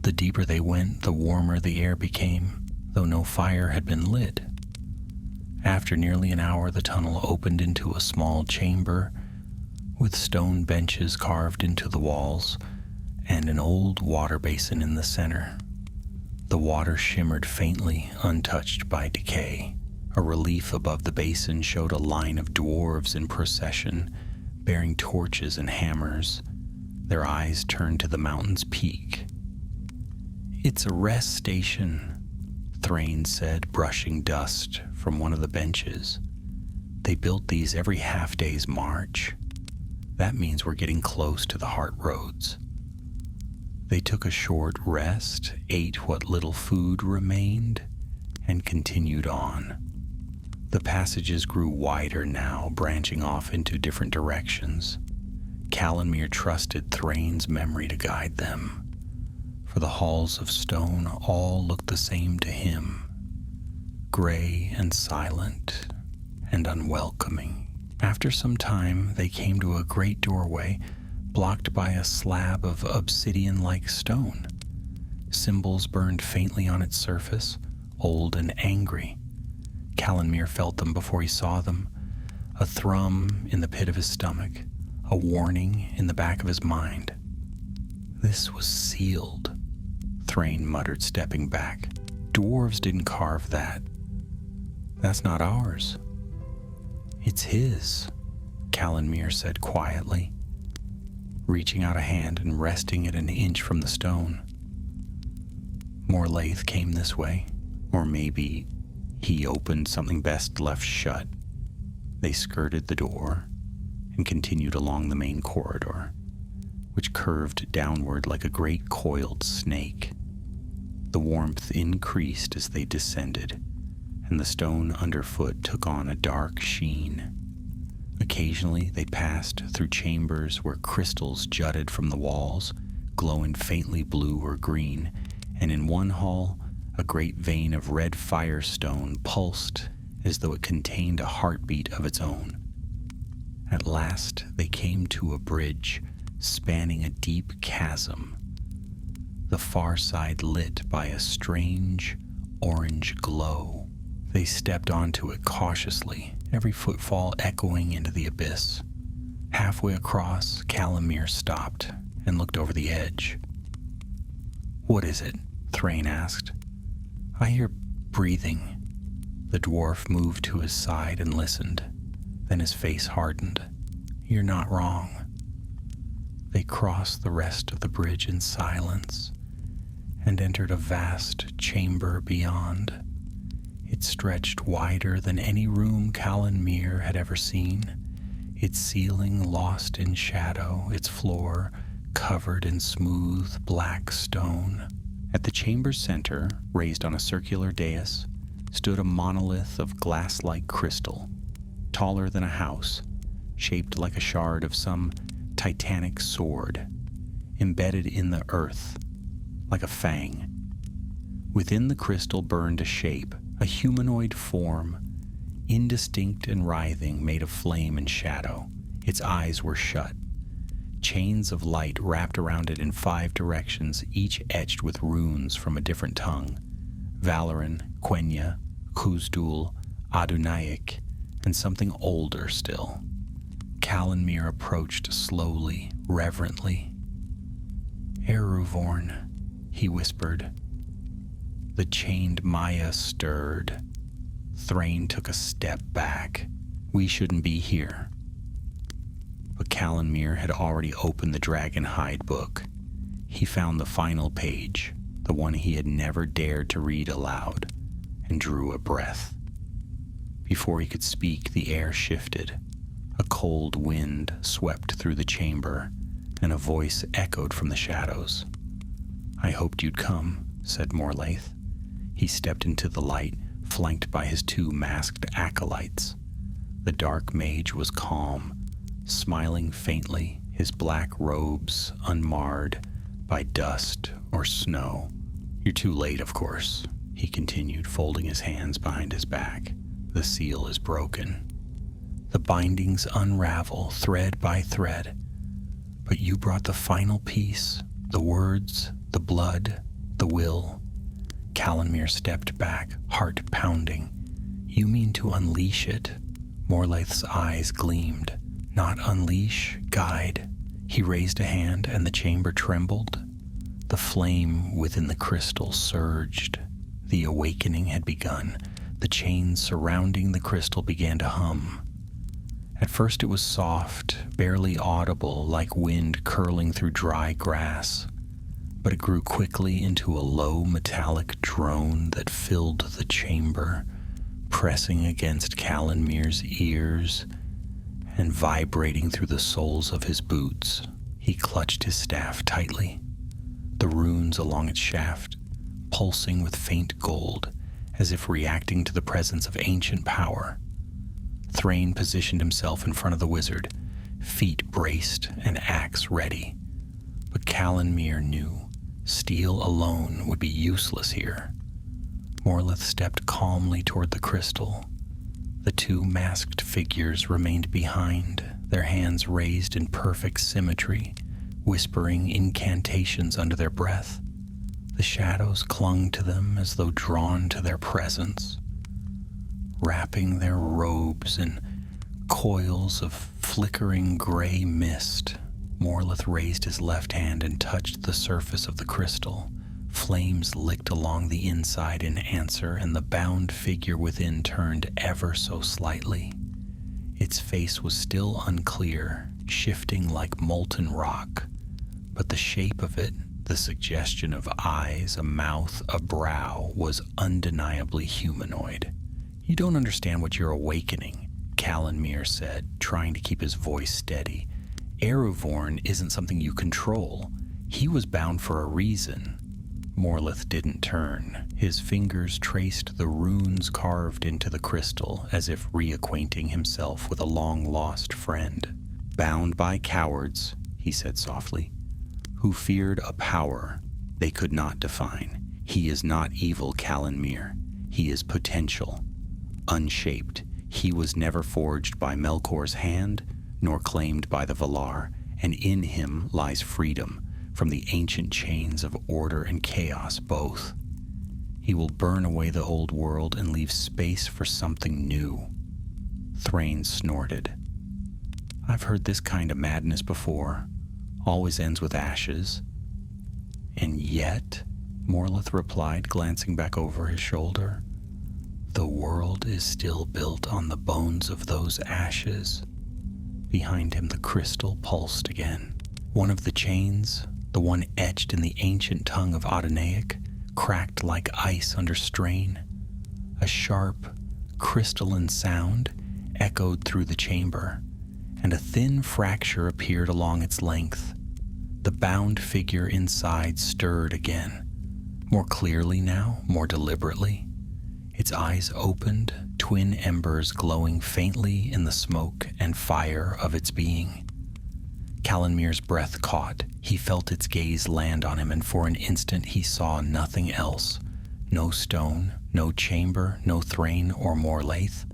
The deeper they went, the warmer the air became, though no fire had been lit. After nearly an hour, the tunnel opened into a small chamber with stone benches carved into the walls and an old water basin in the center. The water shimmered faintly, untouched by decay. A relief above the basin showed a line of dwarves in procession, bearing torches and hammers, their eyes turned to the mountain's peak. "It's a rest station," Thrain said, brushing dust from one of the benches. "They built these every half-day's march. That means we're getting close to the Heart Roads." They took a short rest, ate what little food remained, and continued on. The passages grew wider now, branching off into different directions. Callanmere trusted Thrain's memory to guide them, for the halls of stone all looked the same to him, gray and silent and unwelcoming. After some time, they came to a great doorway blocked by a slab of obsidian-like stone. Symbols burned faintly on its surface, old and angry. Callanmere felt them before he saw them, a thrum in the pit of his stomach, a warning in the back of his mind. "This was sealed," Thrain muttered, stepping back. "Dwarves didn't carve that. That's not ours." "It's his," Callanmere said quietly, reaching out a hand and resting it an inch from the stone. Morlaith came this way, or maybe he opened something best left shut. They skirted the door and continued along the main corridor. which curved downward like a great coiled snake. The warmth increased as they descended, and the stone underfoot took on a dark sheen. Occasionally they passed through chambers where crystals jutted from the walls, glowing faintly blue or green, and in one hall a great vein of red firestone pulsed as though it contained a heartbeat of its own. At last they came to a bridge spanning a deep chasm, the far side lit by a strange orange glow. They stepped onto it cautiously, every footfall echoing into the abyss. Halfway across, Calamir stopped and looked over the edge. "What is it?" Thrain asked. "I hear breathing." The dwarf moved to his side and listened. Then his face hardened. "You're not wrong." They crossed the rest of the bridge in silence and entered a vast chamber beyond. It stretched wider than any room Calanmere had ever seen, its ceiling lost in shadow, its floor covered in smooth black stone. At the chamber's center, raised on a circular dais, stood a monolith of glass-like crystal, taller than a house, shaped like a shard of some titanic sword, embedded in the earth like a fang. Within the crystal burned a shape, a humanoid form, indistinct and writhing, made of flame and shadow. Its eyes were shut. Chains of light wrapped around it in 5 directions, each etched with runes from a different tongue: Valoran, Quenya, Khuzdul, Adunaic, and something older still. Calanmere approached slowly, reverently. "Eruvorn," he whispered. The chained Maya stirred. Thrain took a step back. "We shouldn't be here." But Calanmere had already opened the Dragonhide book. He found the final page, the one he had never dared to read aloud, and drew a breath. Before he could speak, the air shifted. A cold wind swept through the chamber, and a voice echoed from the shadows. "I hoped you'd come," said Morlaith. He stepped into the light, flanked by his 2 masked acolytes. The dark mage was calm, smiling faintly, his black robes unmarred by dust or snow. "You're too late, of course," he continued, folding his hands behind his back. "The seal is broken. The bindings unravel thread by thread. But you brought the final piece, the words, the blood, the will." Calanmere stepped back, heart pounding. "You mean to unleash it?" Morlaith's eyes gleamed. "Not unleash, guide." He raised a hand and the chamber trembled. The flame within the crystal surged. The awakening had begun. The chains surrounding the crystal began to hum. At first it was soft, barely audible, like wind curling through dry grass. But it grew quickly into a low metallic drone that filled the chamber, pressing against Calanmere's ears and vibrating through the soles of his boots. He clutched his staff tightly, the runes along its shaft pulsing with faint gold, as if reacting to the presence of ancient power. Thrain positioned himself in front of the wizard, feet braced and axe ready. But Calanmere knew steel alone would be useless here. Morlaith stepped calmly toward the crystal. The 2 masked figures remained behind, their hands raised in perfect symmetry, whispering incantations under their breath. The shadows clung to them as though drawn to their presence, wrapping their robes in coils of flickering gray mist. Morlaith raised his left hand and touched the surface of the crystal. Flames licked along the inside in answer, and the bound figure within turned ever so slightly. Its face was still unclear, shifting like molten rock, but the shape of it, the suggestion of eyes, a mouth, a brow, was undeniably humanoid. "You don't understand what you're awakening," Calanmere said, trying to keep his voice steady. Eruvorn isn't something you control. He was bound for a reason. Morleth didn't turn. His fingers traced the runes carved into the crystal as if reacquainting himself with a long-lost friend. "Bound by cowards," he said softly, "who feared a power they could not define. He is not evil, Calanmir. He is potential, unshaped. He was never forged by Melkor's hand, nor claimed by the Valar, and in him lies freedom from the ancient chains of order and chaos both. He will burn away the old world and leave space for something new." Thrain snorted. "I've heard this kind of madness before. Always ends with ashes." "And yet," Morleth replied, glancing back over his shoulder, "the world is still built on the bones of those ashes." Behind him, the crystal pulsed again. One of the chains, the one etched in the ancient tongue of Adonaic, cracked like ice under strain. A sharp, crystalline sound echoed through the chamber, and a thin fracture appeared along its length. The bound figure inside stirred again, more clearly now, more deliberately. Its eyes opened, twin embers glowing faintly in the smoke and fire of its being. Calanmir's breath caught. He felt its gaze land on him, and for an instant he saw nothing else. No stone, no chamber, no Thrain or Morlaith.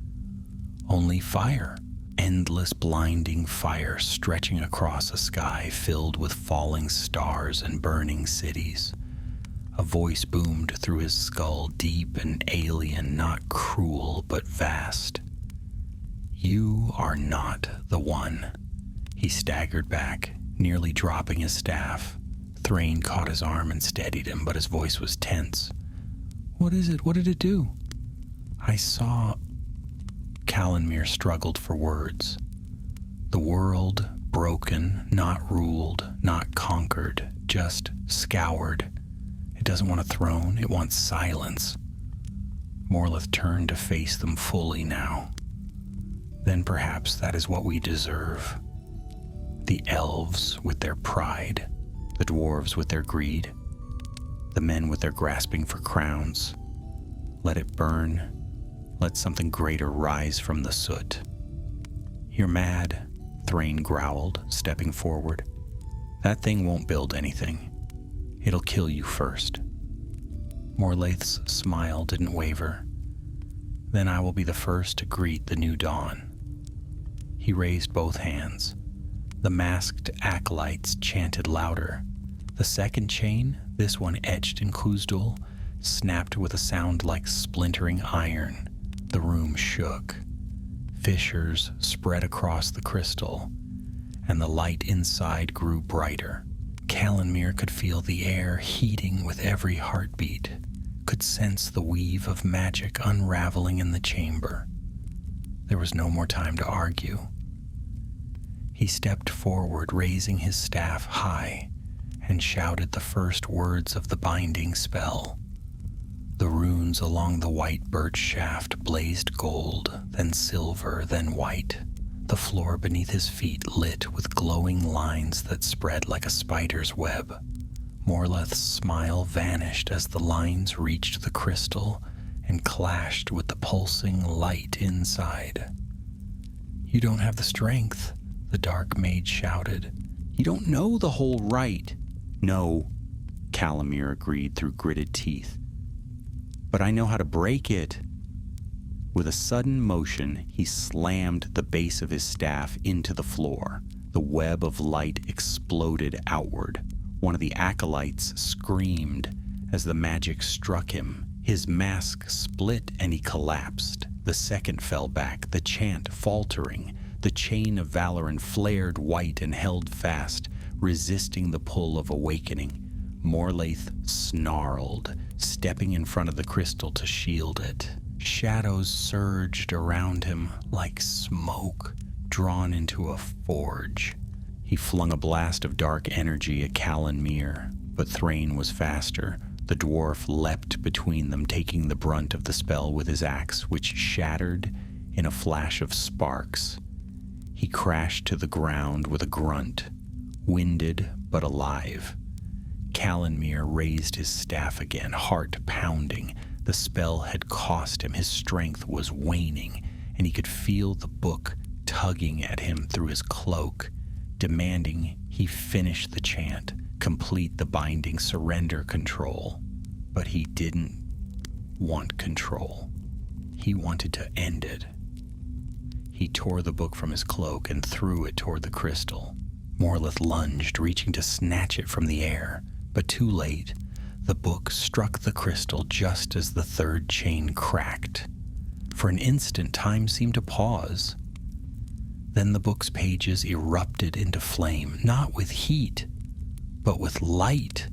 Only fire. Endless blinding fire stretching across a sky filled with falling stars and burning cities. A voice boomed through his skull, deep and alien, not cruel but vast. "You are not the one." He staggered back, nearly dropping his staff. Thrain caught his arm and steadied him, but his voice was tense. "What is it? What did it do?" "I saw..." Calanmir struggled for words. "The world, broken, not ruled, not conquered, just scoured. It doesn't want a throne, it wants silence." Morleth turned to face them fully now. "Then perhaps that is what we deserve. The elves with their pride, the dwarves with their greed, the men with their grasping for crowns. Let it burn. Let something greater rise from the soot." "You're mad," Thrain growled, stepping forward. "That thing won't build anything. It'll kill you first." Morlaith's smile didn't waver. "Then I will be the first to greet the new dawn." He raised both hands. The masked acolytes chanted louder. The second chain, this one etched in Khuzdul, snapped with a sound like splintering iron. The room shook. Fissures spread across the crystal, and the light inside grew brighter. Calanmir could feel the air heating with every heartbeat, could sense the weave of magic unraveling in the chamber. There was no more time to argue. He stepped forward, raising his staff high, and shouted the first words of the binding spell. The runes along the white birch shaft blazed gold, then silver, then white. The floor beneath his feet lit with glowing lines that spread like a spider's web. Morleth's smile vanished as the lines reached the crystal and clashed with the pulsing light inside. "You don't have the strength," the dark mage shouted. "You don't know the whole rite." "No," Calanmir agreed through gritted teeth. "But I know how to break it." With a sudden motion, he slammed the base of his staff into the floor. The web of light exploded outward. One of the acolytes screamed as the magic struck him. His mask split and he collapsed. The second fell back, the chant faltering. The chain of Valoran flared white and held fast, resisting the pull of awakening. Morlaith snarled, stepping in front of the crystal to shield it. Shadows surged around him like smoke drawn into a forge. He flung a blast of dark energy at Calanmir, but Thrain was faster. The dwarf leapt between them, taking the brunt of the spell with his axe, which shattered in a flash of sparks. He crashed to the ground with a grunt, winded but alive. Calenmere raised his staff again, heart pounding. The spell had cost him. His strength was waning, and he could feel the book tugging at him through his cloak, demanding he finish the chant, complete the binding, surrender control. But he didn't want control. He wanted to end it. He tore the book from his cloak and threw it toward the crystal. Morleth lunged, reaching to snatch it from the air, but too late. The book struck the crystal just as the third chain cracked. For an instant, time seemed to pause. Then the book's pages erupted into flame, not with heat, but with light.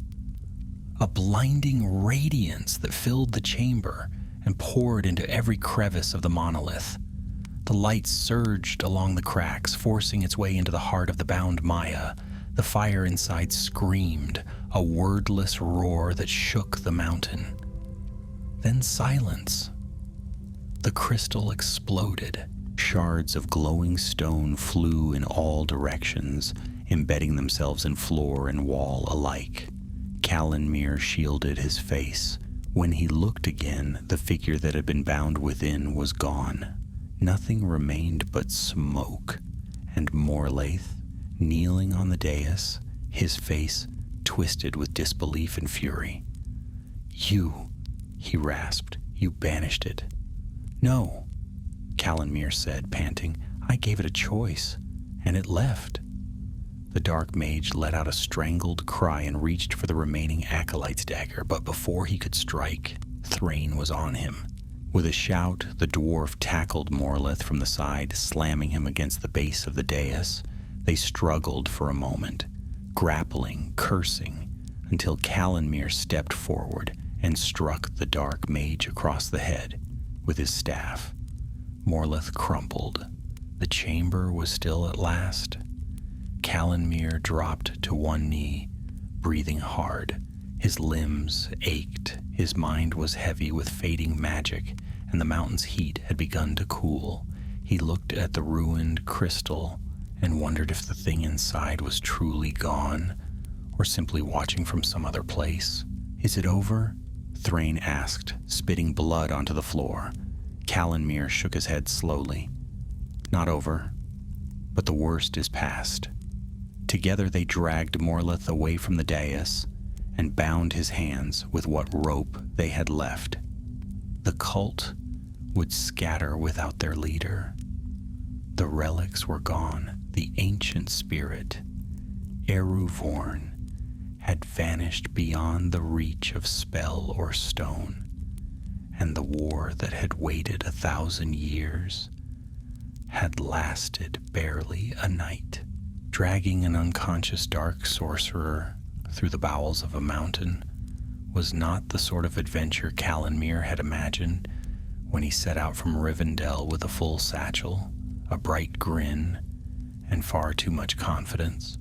A blinding radiance that filled the chamber and poured into every crevice of the monolith. The light surged along the cracks, forcing its way into the heart of the bound Maya. The fire inside screamed, a wordless roar that shook the mountain. Then silence. The crystal exploded. Shards of glowing stone flew in all directions, embedding themselves in floor and wall alike. Calenmere shielded his face. When he looked again, the figure that had been bound within was gone. Nothing remained but smoke, and Morlaith, kneeling on the dais, his face twisted with disbelief and fury. "You," he rasped, "you banished it." "No," Calenmere said, panting. "I gave it a choice, and it left." The dark mage let out a strangled cry and reached for the remaining acolyte's dagger, but before he could strike, Thrain was on him. With a shout, the dwarf tackled Morleth from the side, slamming him against the base of the dais. They struggled for a moment, grappling, cursing, until Calenmere stepped forward and struck the dark mage across the head with his staff. Morleth crumpled. The chamber was still at last. Calenmere dropped to one knee, breathing hard. His limbs ached. His mind was heavy with fading magic, and the mountain's heat had begun to cool. He looked at the ruined crystal and wondered if the thing inside was truly gone, or simply watching from some other place. "Is it over?" Thrain asked, spitting blood onto the floor. Calenmere shook his head slowly. "Not over, but the worst is past." Together they dragged Morleth away from the dais and bound his hands with what rope they had left. The cult would scatter without their leader. The relics were gone. The ancient spirit, Eruvorn, had vanished beyond the reach of spell or stone, and the war that had waited 1,000 years had lasted barely a night. Dragging an unconscious dark sorcerer through the bowels of a mountain was not the sort of adventure Calenmere had imagined when he set out from Rivendell with a full satchel, a bright grin, and far too much confidence.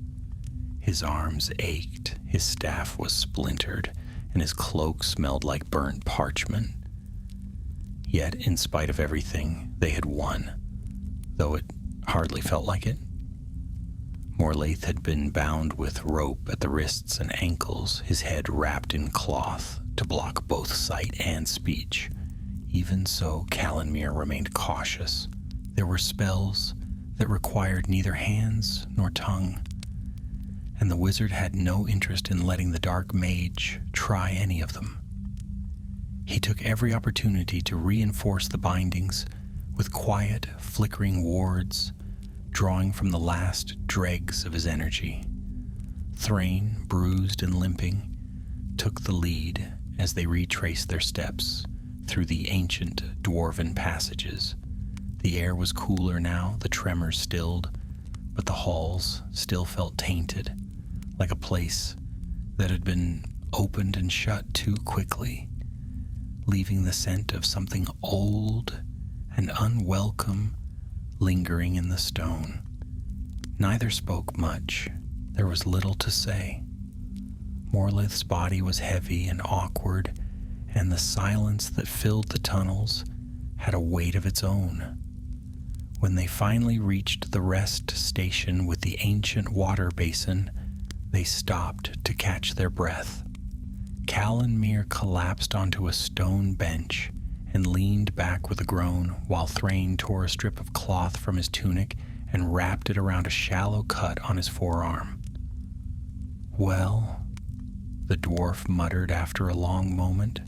His arms ached, his staff was splintered, and his cloak smelled like burnt parchment. Yet, in spite of everything, they had won, though it hardly felt like it. Morlaith had been bound with rope at the wrists and ankles, his head wrapped in cloth to block both sight and speech. Even so, Calenmere remained cautious. There were spells that required neither hands nor tongue, and the wizard had no interest in letting the dark mage try any of them. He took every opportunity to reinforce the bindings with quiet, flickering wards, drawing from the last dregs of his energy. Thrain, bruised and limping, took the lead as they retraced their steps through the ancient dwarven passages. The air was cooler now, the tremors stilled, but the halls still felt tainted, like a place that had been opened and shut too quickly, leaving the scent of something old and unwelcome lingering in the stone. Neither spoke much. There was little to say. Morlaith's body was heavy and awkward, and the silence that filled the tunnels had a weight of its own. When they finally reached the rest station with the ancient water basin, they stopped to catch their breath. Calenmere collapsed onto a stone bench and leaned back with a groan while Thrain tore a strip of cloth from his tunic and wrapped it around a shallow cut on his forearm. "Well," the dwarf muttered after a long moment,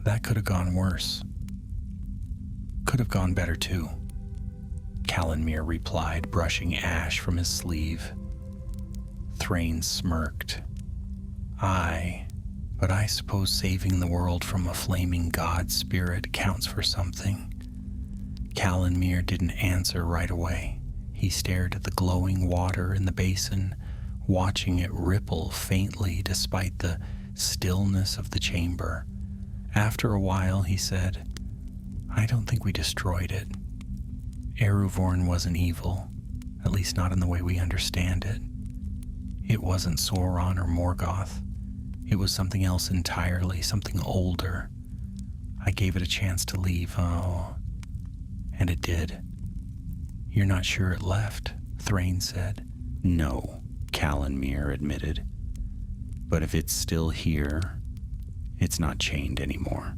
"that could have gone worse. Could have gone better too," Calenmere replied, brushing ash from his sleeve. Thrain smirked. "Aye, but I suppose saving the world from a flaming god spirit counts for something." Calenmere didn't answer right away. He stared at the glowing water in the basin, watching it ripple faintly despite the stillness of the chamber. After a while, he said, "I don't think we destroyed it. Eruvorn wasn't evil, at least not in the way we understand it. It wasn't Sauron or Morgoth. It was something else entirely, something older. I gave it a chance to leave, and it did." "You're not sure it left?" Thrain said. "No," Calenmere admitted. "But if it's still here, it's not chained anymore."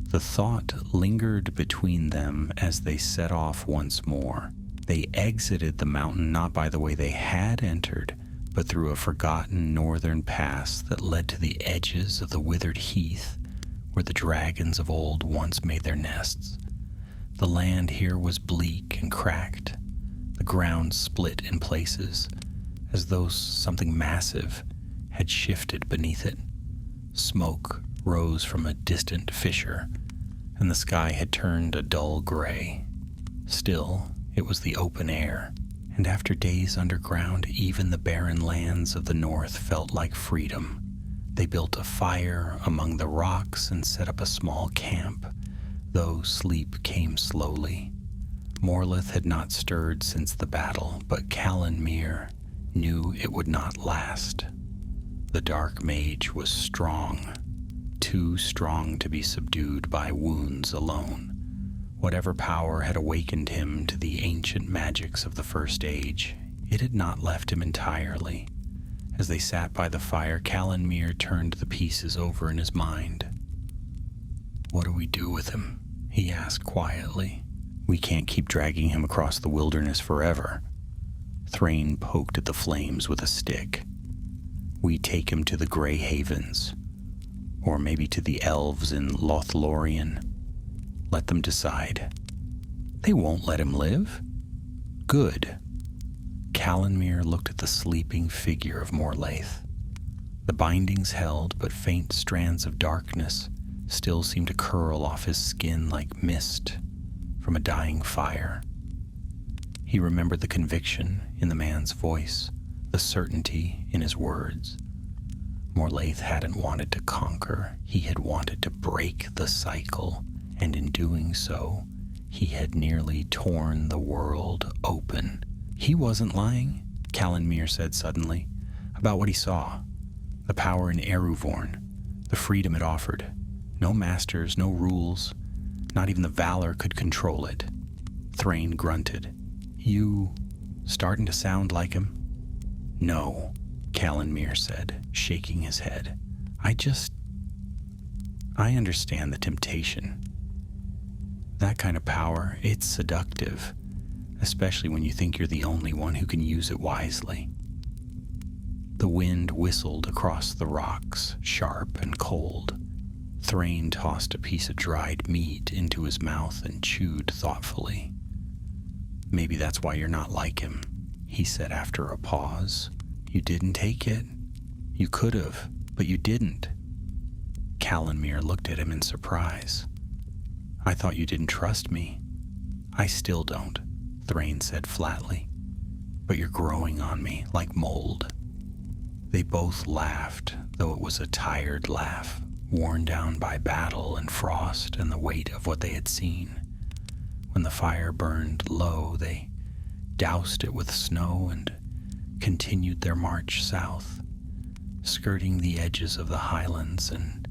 The thought lingered between them as they set off once more. They exited the mountain not by the way they had entered, but through a forgotten northern pass that led to the edges of the withered heath where the dragons of old once made their nests. The land here was bleak and cracked, the ground split in places, as though something massive had shifted beneath it. Smoke rose from a distant fissure, and the sky had turned a dull gray. Still, it was the open air, and after days underground, even the barren lands of the north felt like freedom. They built a fire among the rocks and set up a small camp, though sleep came slowly. Morleth had not stirred since the battle, but Calenmere knew it would not last. The dark mage was strong, too strong to be subdued by wounds alone. Whatever power had awakened him to the ancient magics of the First Age, it had not left him entirely. As they sat by the fire, Calenmere turned the pieces over in his mind. "What do we do with him?" he asked quietly. "We can't keep dragging him across the wilderness forever." Thrain poked at the flames with a stick. "We take him to the Grey Havens, or maybe to the elves in Lothlorien. Let them decide." "They won't let him live." "Good." Calenmere looked at the sleeping figure of Morlaith. The bindings held, but faint strands of darkness still seemed to curl off his skin like mist from a dying fire. He remembered the conviction in the man's voice, the certainty in his words. Morlaith hadn't wanted to conquer, he had wanted to break the cycle, and in doing so, he had nearly torn the world open. "He wasn't lying," Calenmere said suddenly, "about what he saw. The power in Eruvorn, the freedom it offered. No masters, no rules, not even the valor could control it." Thrain grunted. "You starting to sound like him?" "No," Calenmere said, shaking his head. I understand the temptation. That kind of power, it's seductive, especially when you think you're the only one who can use it wisely." The wind whistled across the rocks, sharp and cold. Thrain tossed a piece of dried meat into his mouth and chewed thoughtfully. "Maybe that's why you're not like him," he said after a pause. "You didn't take it. You could have, but you didn't." Calenmere looked at him in surprise. "I thought you didn't trust me." "I still don't," Thrain said flatly. "But you're growing on me like mold." They both laughed, though it was a tired laugh, worn down by battle and frost and the weight of what they had seen. When the fire burned low, they doused it with snow and continued their march south, skirting the edges of the highlands and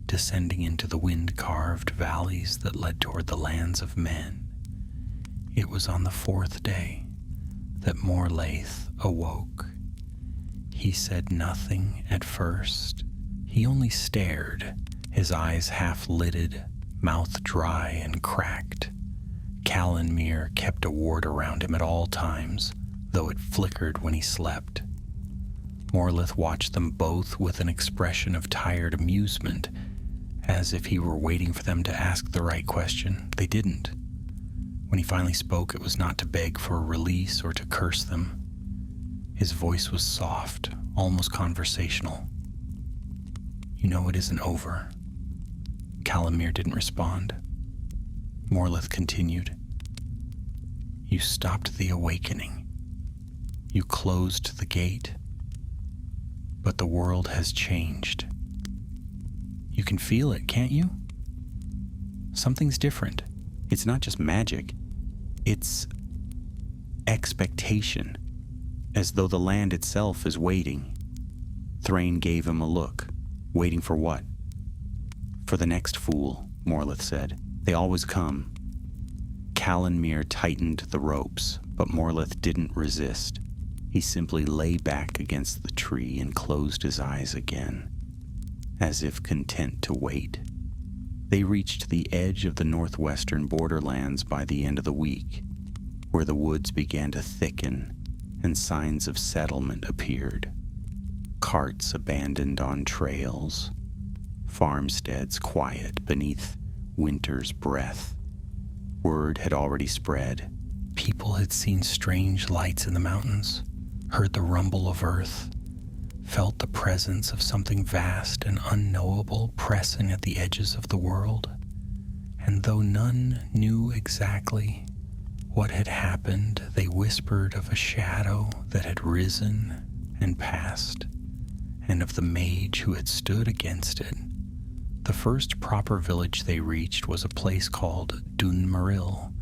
descending into the wind-carved valleys that led toward the lands of men. It was on the fourth day that Morlaith awoke. He said nothing at first. He only stared, his eyes half-lidded, mouth dry and cracked. Calanmere kept a ward around him at all times, though it flickered when he slept. Morlaith watched them both with an expression of tired amusement, as if he were waiting for them to ask the right question. They didn't. When he finally spoke, it was not to beg for a release or to curse them. His voice was soft, almost conversational. "You know it isn't over." Calanmere didn't respond. Morlaith continued. "You stopped the awakening. You closed the gate. But the world has changed. You can feel it, can't you? Something's different. It's not just magic. It's expectation, as though the land itself is waiting." Thrain gave him a look. Waiting for what? "For the next fool," Morlaith said. "They always come." Calanmere tightened the ropes, but Morlaith didn't resist. He simply lay back against the tree and closed his eyes again, as if content to wait. They reached the edge of the northwestern borderlands by the end of the week, where the woods began to thicken and signs of settlement appeared. Carts abandoned on trails, farmsteads quiet beneath winter's breath. Word had already spread. People had seen strange lights in the mountains, heard the rumble of earth, felt the presence of something vast and unknowable pressing at the edges of the world. And though none knew exactly what had happened, they whispered of a shadow that had risen and passed, and of the mage who had stood against it. The first proper village they reached was a place called Silmarillion,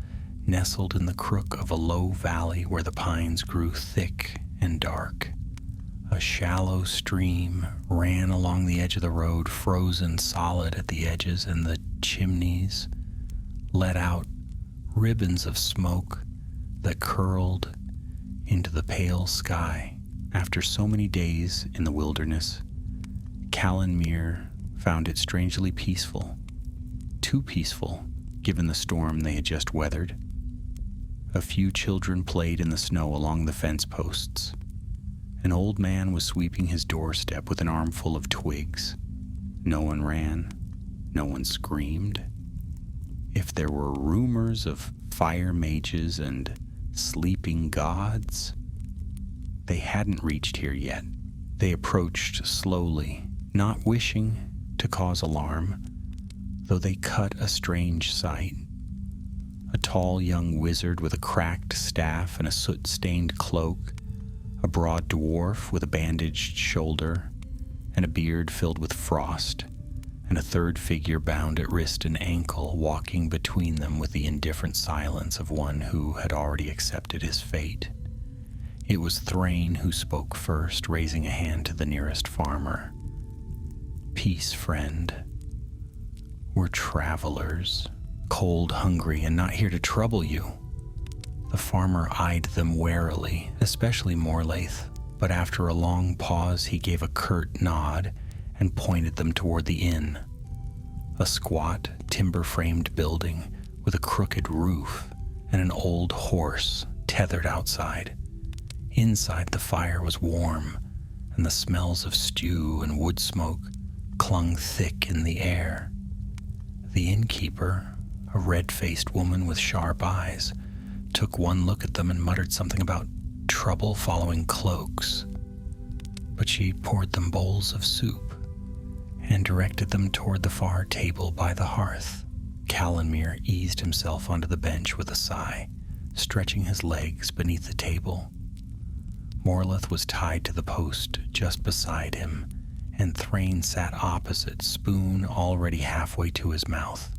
nestled in the crook of a low valley where the pines grew thick and dark. A shallow stream ran along the edge of the road, frozen solid at the edges, and the chimneys let out ribbons of smoke that curled into the pale sky. After so many days in the wilderness, Calanmere found it strangely peaceful. Too peaceful, given the storm they had just weathered. A few children played in the snow along the fence posts. An old man was sweeping his doorstep with an armful of twigs. No one ran. No one screamed. If there were rumors of fire mages and sleeping gods, they hadn't reached here yet. They approached slowly, not wishing to cause alarm, though they cut a strange sight. A tall young wizard with a cracked staff and a soot-stained cloak, a broad dwarf with a bandaged shoulder and a beard filled with frost, and a third figure bound at wrist and ankle, walking between them with the indifferent silence of one who had already accepted his fate. It was Thrain who spoke first, raising a hand to the nearest farmer. "Peace, friend. We're travelers, cold, hungry, and not here to trouble you." The farmer eyed them warily, especially Morlaith, but after a long pause he gave a curt nod and pointed them toward the inn, a squat, timber-framed building with a crooked roof and an old horse tethered outside. Inside, the fire was warm, and the smells of stew and wood smoke clung thick in the air. The innkeeper, a red-faced woman with sharp eyes, took one look at them and muttered something about trouble following cloaks. But she poured them bowls of soup and directed them toward the far table by the hearth. Calanmere eased himself onto the bench with a sigh, stretching his legs beneath the table. Morlaith was tied to the post just beside him, and Thrain sat opposite, spoon already halfway to his mouth.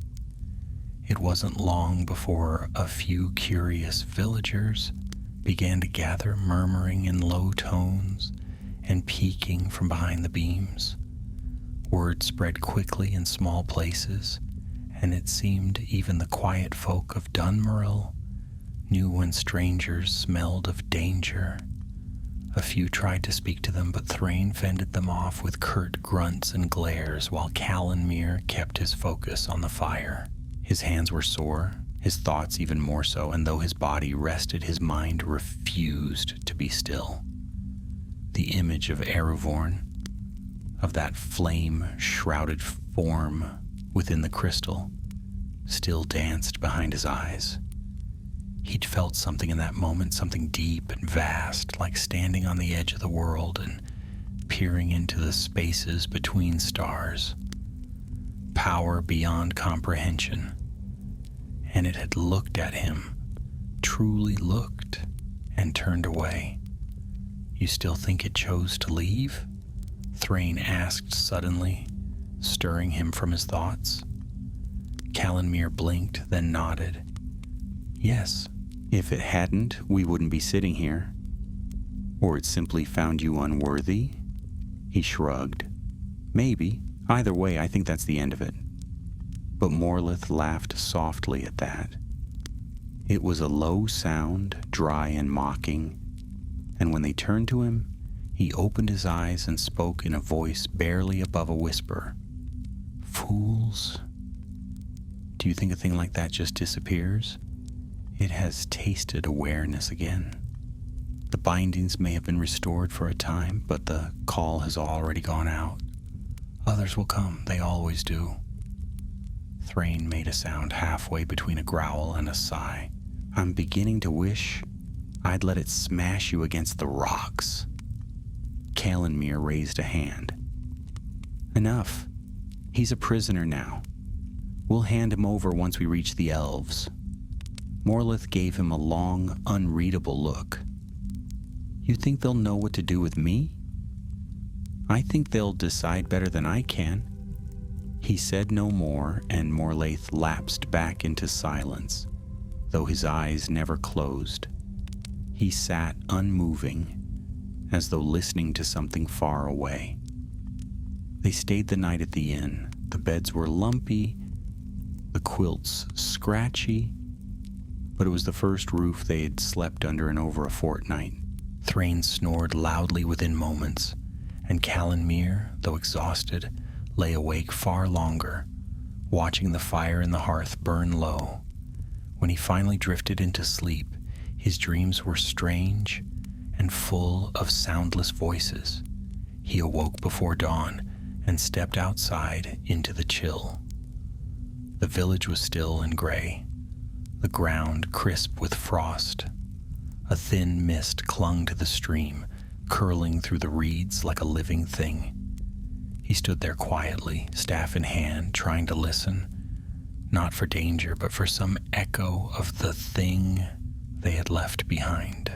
It wasn't long before a few curious villagers began to gather, murmuring in low tones and peeking from behind the beams. Word spread quickly in small places, and it seemed even the quiet folk of Dunmeril knew when strangers smelled of danger. A few tried to speak to them, but Thrain fended them off with curt grunts and glares while Calanmere kept his focus on the fire. His hands were sore, his thoughts even more so, and though his body rested, his mind refused to be still. The image of Erevorn, of that flame-shrouded form within the crystal, still danced behind his eyes. He'd felt something in that moment, something deep and vast, like standing on the edge of the world and peering into the spaces between stars. Power beyond comprehension. And it had looked at him, truly looked, and turned away. "You still think it chose to leave?" Thrain asked suddenly, stirring him from his thoughts. Calanmere blinked, then nodded. "Yes." If it hadn't, we wouldn't be sitting here. Or it simply found you unworthy? He shrugged. Maybe. Either way, I think that's the end of it. But Morlith laughed softly at that. It was a low sound, dry and mocking, and when they turned to him, he opened his eyes and spoke in a voice barely above a whisper. "Fools. Do you think a thing like that just disappears? It has tasted awareness again. The bindings may have been restored for a time, but the call has already gone out. Others will come, they always do." Thrain made a sound halfway between a growl and a sigh. "I'm beginning to wish I'd let it smash you against the rocks." Calanmere raised a hand. "Enough. He's a prisoner now. We'll hand him over once we reach the elves." Morlith gave him a long, unreadable look. "You think they'll know what to do with me?" "I think they'll decide better than I can." He said no more, and Morlaith lapsed back into silence, though his eyes never closed. He sat unmoving, as though listening to something far away. They stayed the night at the inn. The beds were lumpy, the quilts scratchy, but it was the first roof they had slept under in over a fortnight. Thrain snored loudly within moments, and Calanmere, though exhausted, lay awake far longer, watching the fire in the hearth burn low. When he finally drifted into sleep, his dreams were strange and full of soundless voices. He awoke before dawn and stepped outside into the chill. The village was still and gray, the ground crisp with frost. A thin mist clung to the stream, curling through the reeds like a living thing. He stood there quietly, staff in hand, trying to listen, not for danger, but for some echo of the thing they had left behind.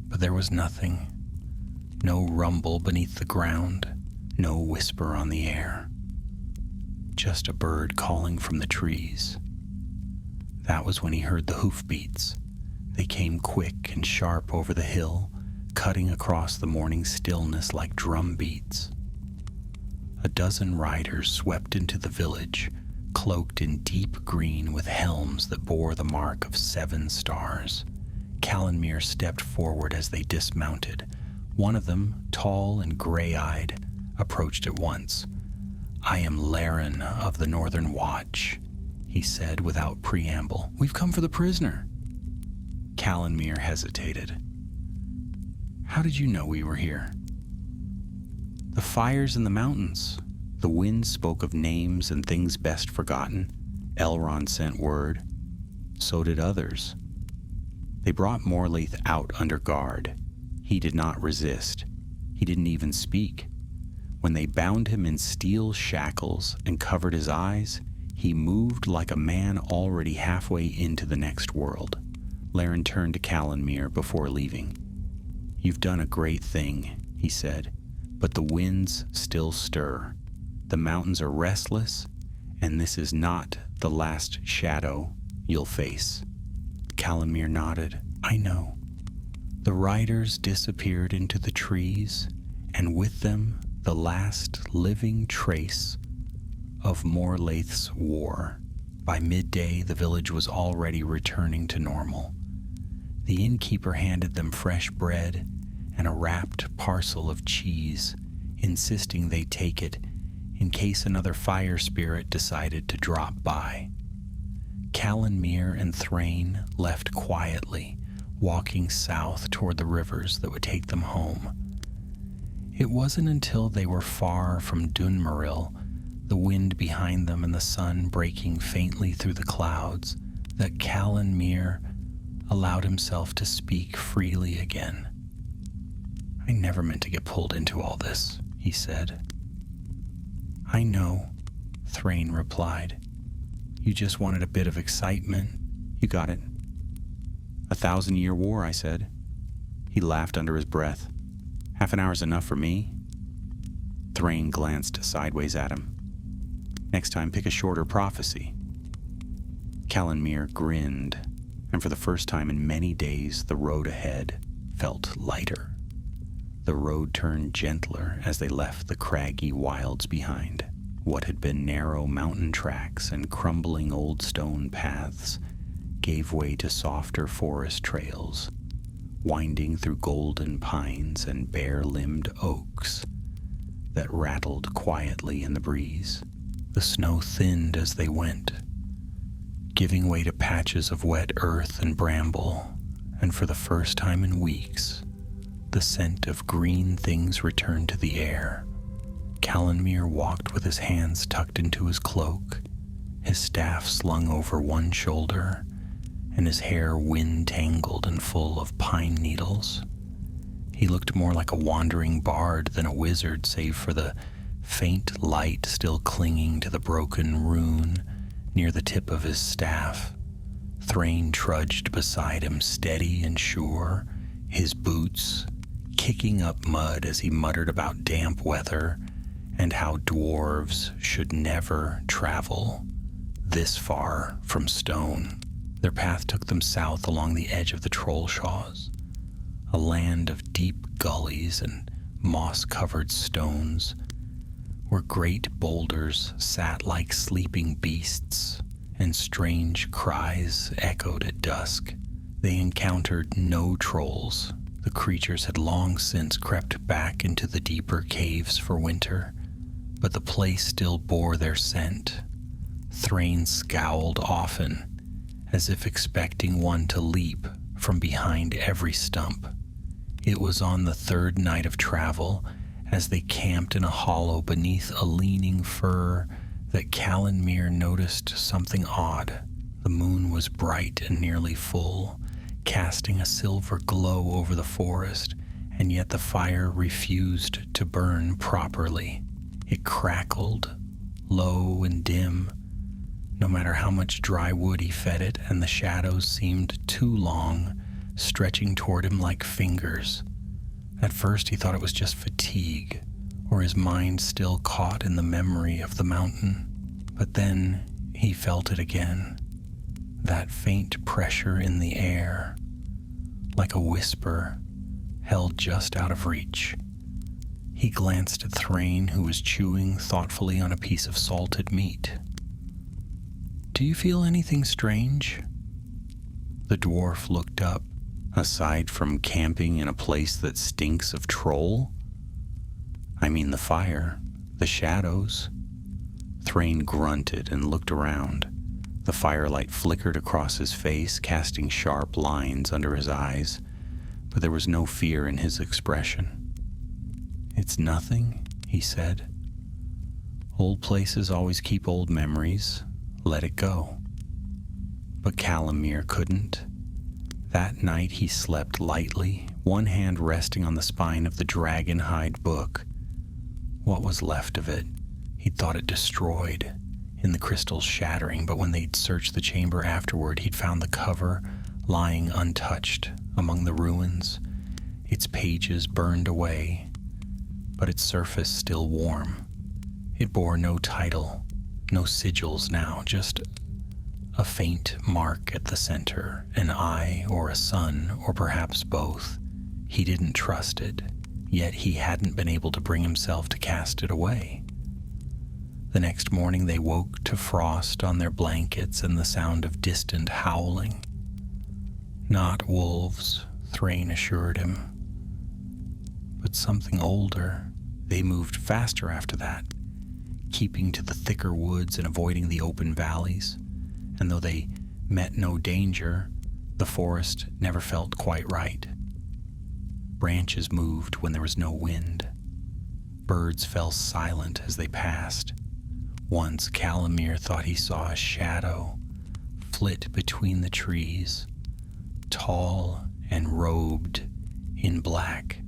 But there was nothing. No rumble beneath the ground, no whisper on the air. Just a bird calling from the trees. That was when he heard the hoofbeats. They came quick and sharp over the hill, cutting across the morning stillness like drum beats. A dozen riders swept into the village, cloaked in deep green with helms that bore the mark of 7 stars. Calanmere stepped forward as they dismounted. One of them, tall and gray-eyed, approached at once. "I am Laren of the Northern Watch," he said without preamble. "We've come for the prisoner." Calanmere hesitated. "How did you know we were here?" "The fires in the mountains. The wind spoke of names and things best forgotten. Elrond sent word. So did others. They brought Morlaith out under guard. He did not resist. He didn't even speak. When they bound him in steel shackles and covered his eyes, he moved like a man already halfway into the next world." Laren turned to Calanmere before leaving. "You've done a great thing," he said, "but the winds still stir. The mountains are restless, and this is not the last shadow you'll face." Calanmere nodded. "I know." The riders disappeared into the trees, and with them the last living trace of Morlaith's war. By midday, the village was already returning to normal. The innkeeper handed them fresh bread and a wrapped parcel of cheese, insisting they take it in case another fire spirit decided to drop by. Calanmere and Thrain left quietly, walking south toward the rivers that would take them home. It wasn't until they were far from Dunmaril, the wind behind them and the sun breaking faintly through the clouds, that Calanmere allowed himself to speak freely again. "I never meant to get pulled into all this," he said. "I know," Thrain replied. "You just wanted a bit of excitement." "You got it." "A 1,000-year war," I said. He laughed under his breath. "Half an hour's enough for me." Thrain glanced sideways at him. "Next time, pick a shorter prophecy." Calanmere grinned, and for the first time in many days, the road ahead felt lighter. The road turned gentler as they left the craggy wilds behind. What had been narrow mountain tracks and crumbling old stone paths gave way to softer forest trails, winding through golden pines and bare-limbed oaks that rattled quietly in the breeze. The snow thinned as they went, giving way to patches of wet earth and bramble, and for the first time in weeks, the scent of green things returned to the air. Calanmere walked with his hands tucked into his cloak, his staff slung over one shoulder, and his hair wind-tangled and full of pine needles. He looked more like a wandering bard than a wizard, save for the faint light still clinging to the broken rune near the tip of his staff. Thrain trudged beside him, steady and sure, his boots kicking up mud as he muttered about damp weather and how dwarves should never travel this far from stone. Their path took them south along the edge of the Trollshaws, a land of deep gullies and moss-covered stones, where great boulders sat like sleeping beasts, and strange cries echoed at dusk. They encountered no trolls. The creatures had long since crept back into the deeper caves for winter, but the place still bore their scent. Thrain scowled often, as if expecting one to leap from behind every stump. It was on the third night of travel, as they camped in a hollow beneath a leaning fir, that Calanmere noticed something odd. The moon was bright and nearly full, casting a silver glow over the forest, and yet the fire refused to burn properly. It crackled, low and dim, no matter how much dry wood he fed it, and the shadows seemed too long, stretching toward him like fingers. At first he thought it was just fatigue, or his mind still caught in the memory of the mountain. But then he felt it again, that faint pressure in the air, like a whisper held just out of reach. He glanced at Thrain, who was chewing thoughtfully on a piece of salted meat. "Do you feel anything strange?" The dwarf looked up. "Aside from camping in a place that stinks of troll? I mean the fire, the shadows." Thrain grunted and looked around. The firelight flickered across his face, casting sharp lines under his eyes, but there was no fear in his expression. "It's nothing," he said. "Old places always keep old memories. Let it go." But Calanmere couldn't. That night he slept lightly, one hand resting on the spine of the dragon-hide book. What was left of it? He'd thought it destroyed, in the crystals shattering, but when they'd searched the chamber afterward, he'd found the cover lying untouched among the ruins, its pages burned away, but its surface still warm. It bore no title, no sigils now, just a faint mark at the center, an eye or a sun, or perhaps both. He didn't trust it, yet he hadn't been able to bring himself to cast it away. The next morning they woke to frost on their blankets and the sound of distant howling. Not wolves, Thrain assured him, but something older. They moved faster after that, keeping to the thicker woods and avoiding the open valleys. And though they met no danger, the forest never felt quite right. Branches moved when there was no wind. Birds fell silent as they passed. Once Calamir thought he saw a shadow flit between the trees, tall and robed in black.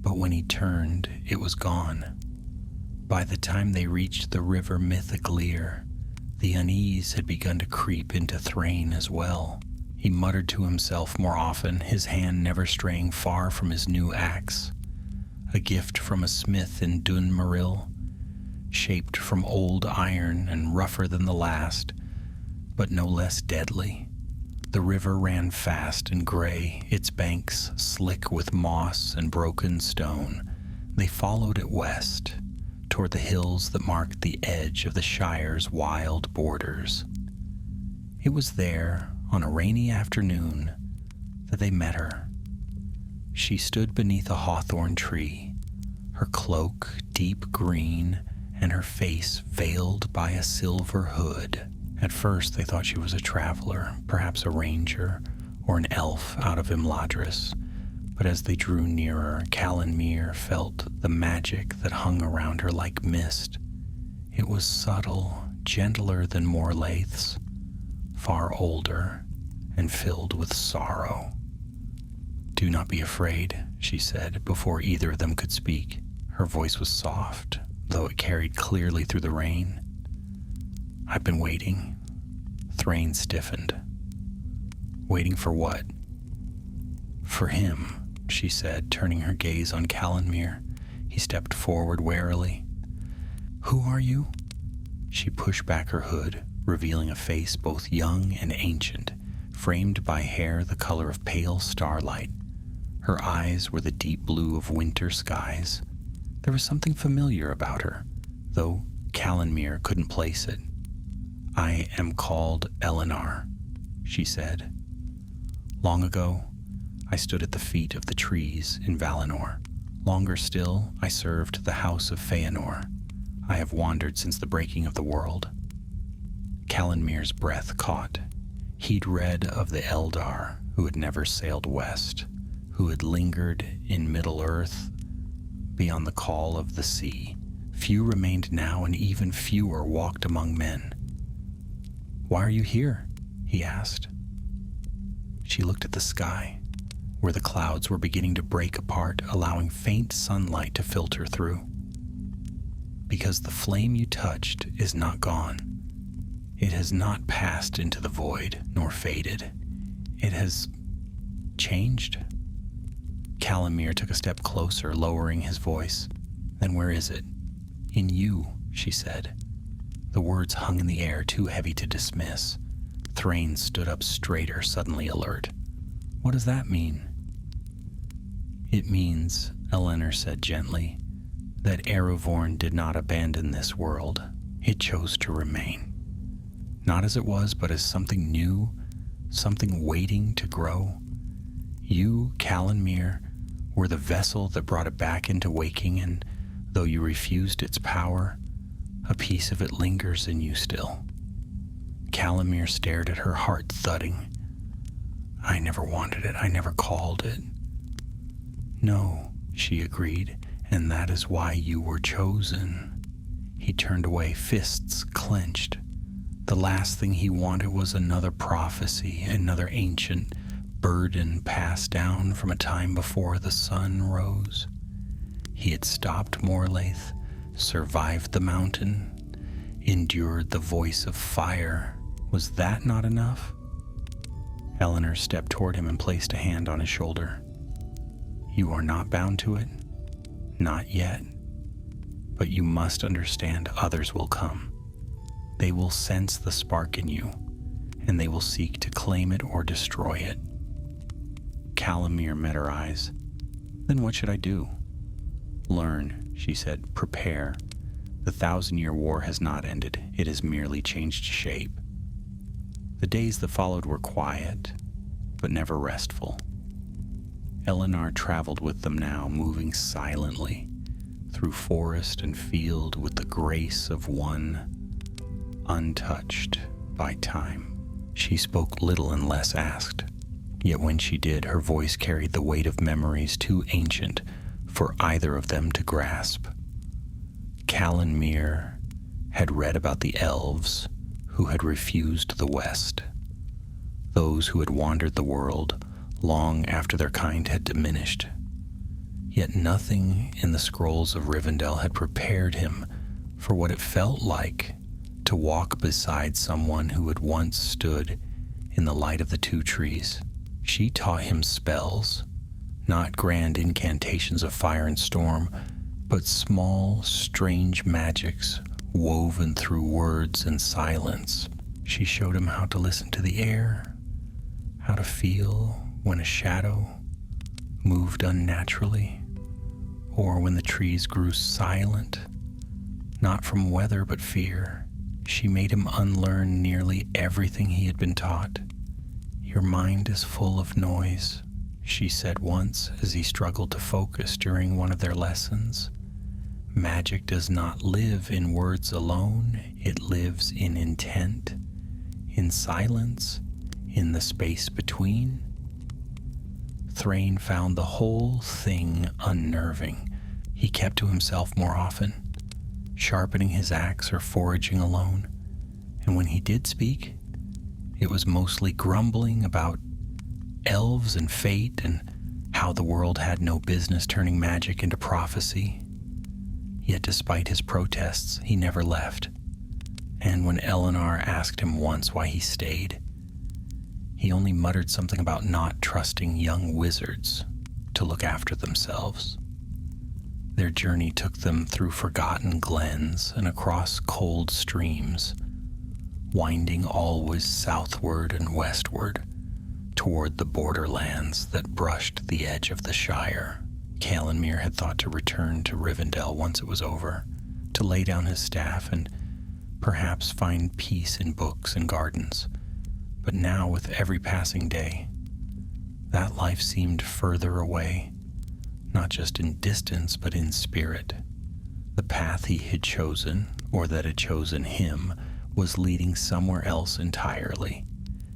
But when he turned, it was gone. By the time they reached the river Mythicleer, the unease had begun to creep into Thrain as well. He muttered to himself more often, his hand never straying far from his new axe, a gift from a smith in Dunmaril, shaped from old iron and rougher than the last, but no less deadly. The river ran fast and gray, its banks slick with moss and broken stone. They followed it west, toward the hills that marked the edge of the Shire's wild borders. It was there, on a rainy afternoon, that they met her. She stood beneath a hawthorn tree, her cloak deep green and her face veiled by a silver hood. At first they thought she was a traveler, perhaps a ranger or an elf out of Imladris, but as they drew nearer, Calanmir felt the magic that hung around her like mist. It was subtle, gentler than Morlaith's, far older and filled with sorrow. "Do not be afraid," she said before either of them could speak. Her voice was soft, though it carried clearly through the rain. "I've been waiting." Thrain stiffened. "Waiting for what?" "For him," she said, turning her gaze on Calanmir. He stepped forward warily. "Who are you?" She pushed back her hood, revealing a face both young and ancient, framed by hair the color of pale starlight. Her eyes were the deep blue of winter skies. There was something familiar about her, though Calanmir couldn't place it. "I am called Eleanor," she said. "Long ago, I stood at the feet of the trees in Valinor. Longer still, I served the house of Feanor. I have wandered since the breaking of the world." Calanmir's breath caught. He'd read of the Eldar who had never sailed west, who had lingered in Middle-earth beyond the call of the sea. Few remained now, and even fewer walked among men. "Why are you here?" he asked. She looked at the sky, where the clouds were beginning to break apart, allowing faint sunlight to filter through. "Because the flame you touched is not gone. It has not passed into the void, nor faded. It has changed." Calanmir took a step closer, lowering his voice. "Then where is it?" "In you," she said. The words hung in the air, too heavy to dismiss. Thrain stood up straighter, suddenly alert. "What does that mean?" "It means," Eleanor said gently, "that Erevorn did not abandon this world. It chose to remain. Not as it was, but as something new, something waiting to grow. You, Calanmir, were the vessel that brought it back into waking, and though you refused its power, a piece of it lingers in you still." Calanmir stared at her, heart thudding. "I never wanted it. I never called it." "No," she agreed, "and that is why you were chosen." He turned away, fists clenched. The last thing he wanted was another prophecy, another ancient burden passed down from a time before the sun rose. He had stopped Morlaith, survived the mountain, endured the voice of fire. Was that not enough? Eleanor stepped toward him and placed a hand on his shoulder. "You are not bound to it? Not yet. But you must understand others will come. They will sense the spark in you, and they will seek to claim it or destroy it." Calanmir met her eyes. "Then what should I do?" "Learn," she said. "Prepare. The 1,000-year war has not ended. It has merely changed shape." The days that followed were quiet, but never restful. Eleanor traveled with them now, moving silently through forest and field with the grace of one untouched by time. She spoke little unless asked, yet when she did, her voice carried the weight of memories too ancient for either of them to grasp. Callanmere had read about the elves who had refused the West, those who had wandered the world long after their kind had diminished. Yet nothing in the scrolls of Rivendell had prepared him for what it felt like to walk beside someone who had once stood in the light of the two trees. She taught him spells, not grand incantations of fire and storm, but small, strange magics woven through words and silence. She showed him how to listen to the air, how to feel when a shadow moved unnaturally, or when the trees grew silent, not from weather but fear. She made him unlearn nearly everything he had been taught. "Your mind is full of noise," she said once as he struggled to focus during one of their lessons. "Magic does not live in words alone. It lives in intent, in silence, in the space between." Thrain found the whole thing unnerving. He kept to himself more often, sharpening his axe or foraging alone. And when he did speak, it was mostly grumbling about elves and fate and how the world had no business turning magic into prophecy. Yet despite his protests, he never left. And when Eleanor asked him once why he stayed, he only muttered something about not trusting young wizards to look after themselves. Their journey took them through forgotten glens and across cold streams, winding always southward and westward toward the borderlands that brushed the edge of the Shire. Callanmere had thought to return to Rivendell once it was over, to lay down his staff and perhaps find peace in books and gardens. But now, with every passing day, that life seemed further away, not just in distance, but in spirit. The path he had chosen, or that had chosen him, was leading somewhere else entirely.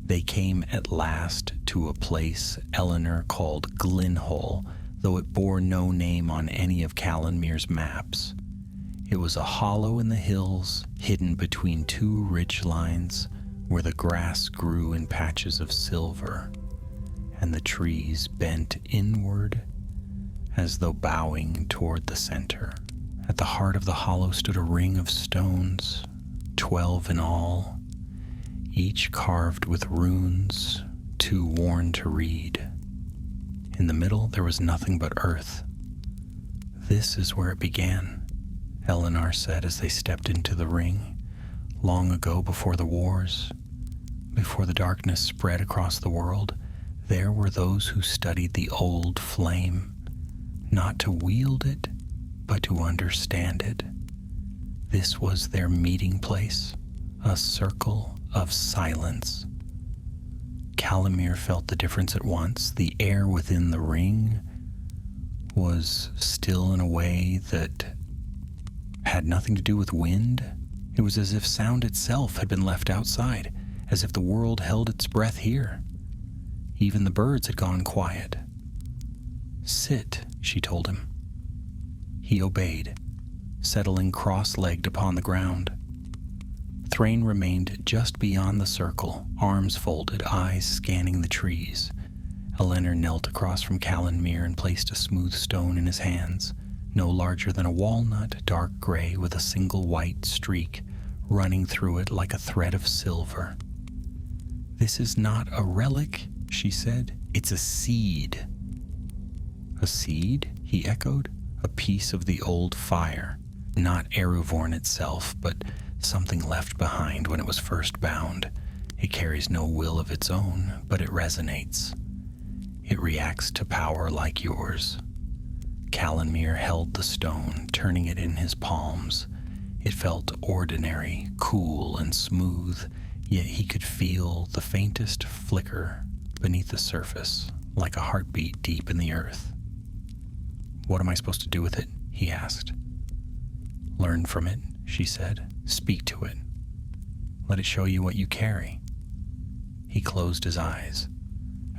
They came at last to a place Eleanor called Glinhole, though it bore no name on any of Callanmere's maps. It was a hollow in the hills, hidden between two ridge lines, where the grass grew in patches of silver, and the trees bent inward as though bowing toward the center. At the heart of the hollow stood a ring of stones, 12 in all, each carved with runes too worn to read. In the middle, there was nothing but earth. "This is where it began," Eleanor said as they stepped into the ring. "Long ago, before the wars, before the darkness spread across the world, there were those who studied the old flame, not to wield it, but to understand it. This was their meeting place, a circle of silence." Callanmere felt the difference at once. The air within the ring was still in a way that had nothing to do with wind. It was as if sound itself had been left outside, as if the world held its breath here. Even the birds had gone quiet. "Sit," she told him. He obeyed, settling cross-legged upon the ground. Thrain remained just beyond the circle, arms folded, eyes scanning the trees. Eleanor knelt across from Callanmere and placed a smooth stone in his hands, no larger than a walnut, dark gray with a single white streak running through it like a thread of silver. "This is not a relic," she said. "It's a seed." "A seed?" he echoed. "A piece of the old fire. Not Eruvorn itself, but something left behind when it was first bound. It carries no will of its own, but it resonates. It reacts to power like yours." Callanmere held the stone, turning it in his palms. It felt ordinary, cool, and smooth, yet he could feel the faintest flicker beneath the surface, like a heartbeat deep in the earth. "What am I supposed to do with it?" he asked. "Learn from it," she said. "Speak to it. Let it show you what you carry." He closed his eyes.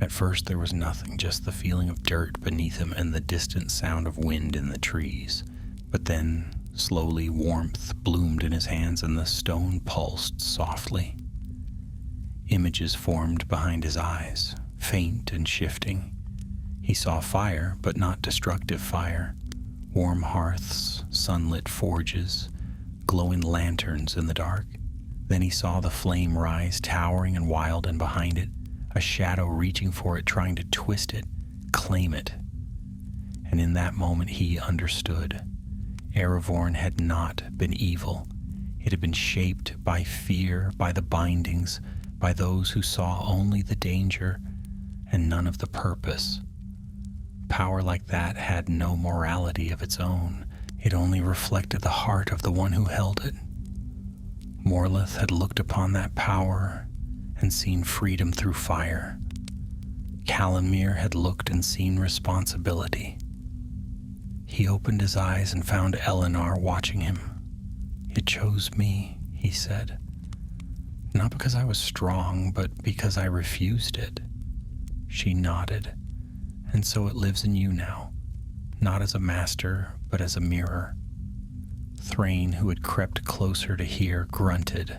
At first there was nothing, just the feeling of dirt beneath him and the distant sound of wind in the trees. But then, slowly, warmth bloomed in his hands and the stone pulsed softly. Images formed behind his eyes, faint and shifting. He saw fire, but not destructive fire. Warm hearths, sunlit forges, glowing lanterns in the dark. Then he saw the flame rise, towering and wild, and behind it, a shadow reaching for it, trying to twist it, claim it. And in that moment he understood. Aragorn had not been evil. It had been shaped by fear, by the bindings, by those who saw only the danger and none of the purpose. Power like that had no morality of its own. It only reflected the heart of the one who held it. Morleth had looked upon that power and seen freedom through fire. Calanmir had looked and seen responsibility. He opened his eyes and found Eleanor watching him. "It chose me," he said. "Not because I was strong, but because I refused it." She nodded. "And so it lives in you now, not as a master, but as a mirror." Thrain, who had crept closer to hear, grunted.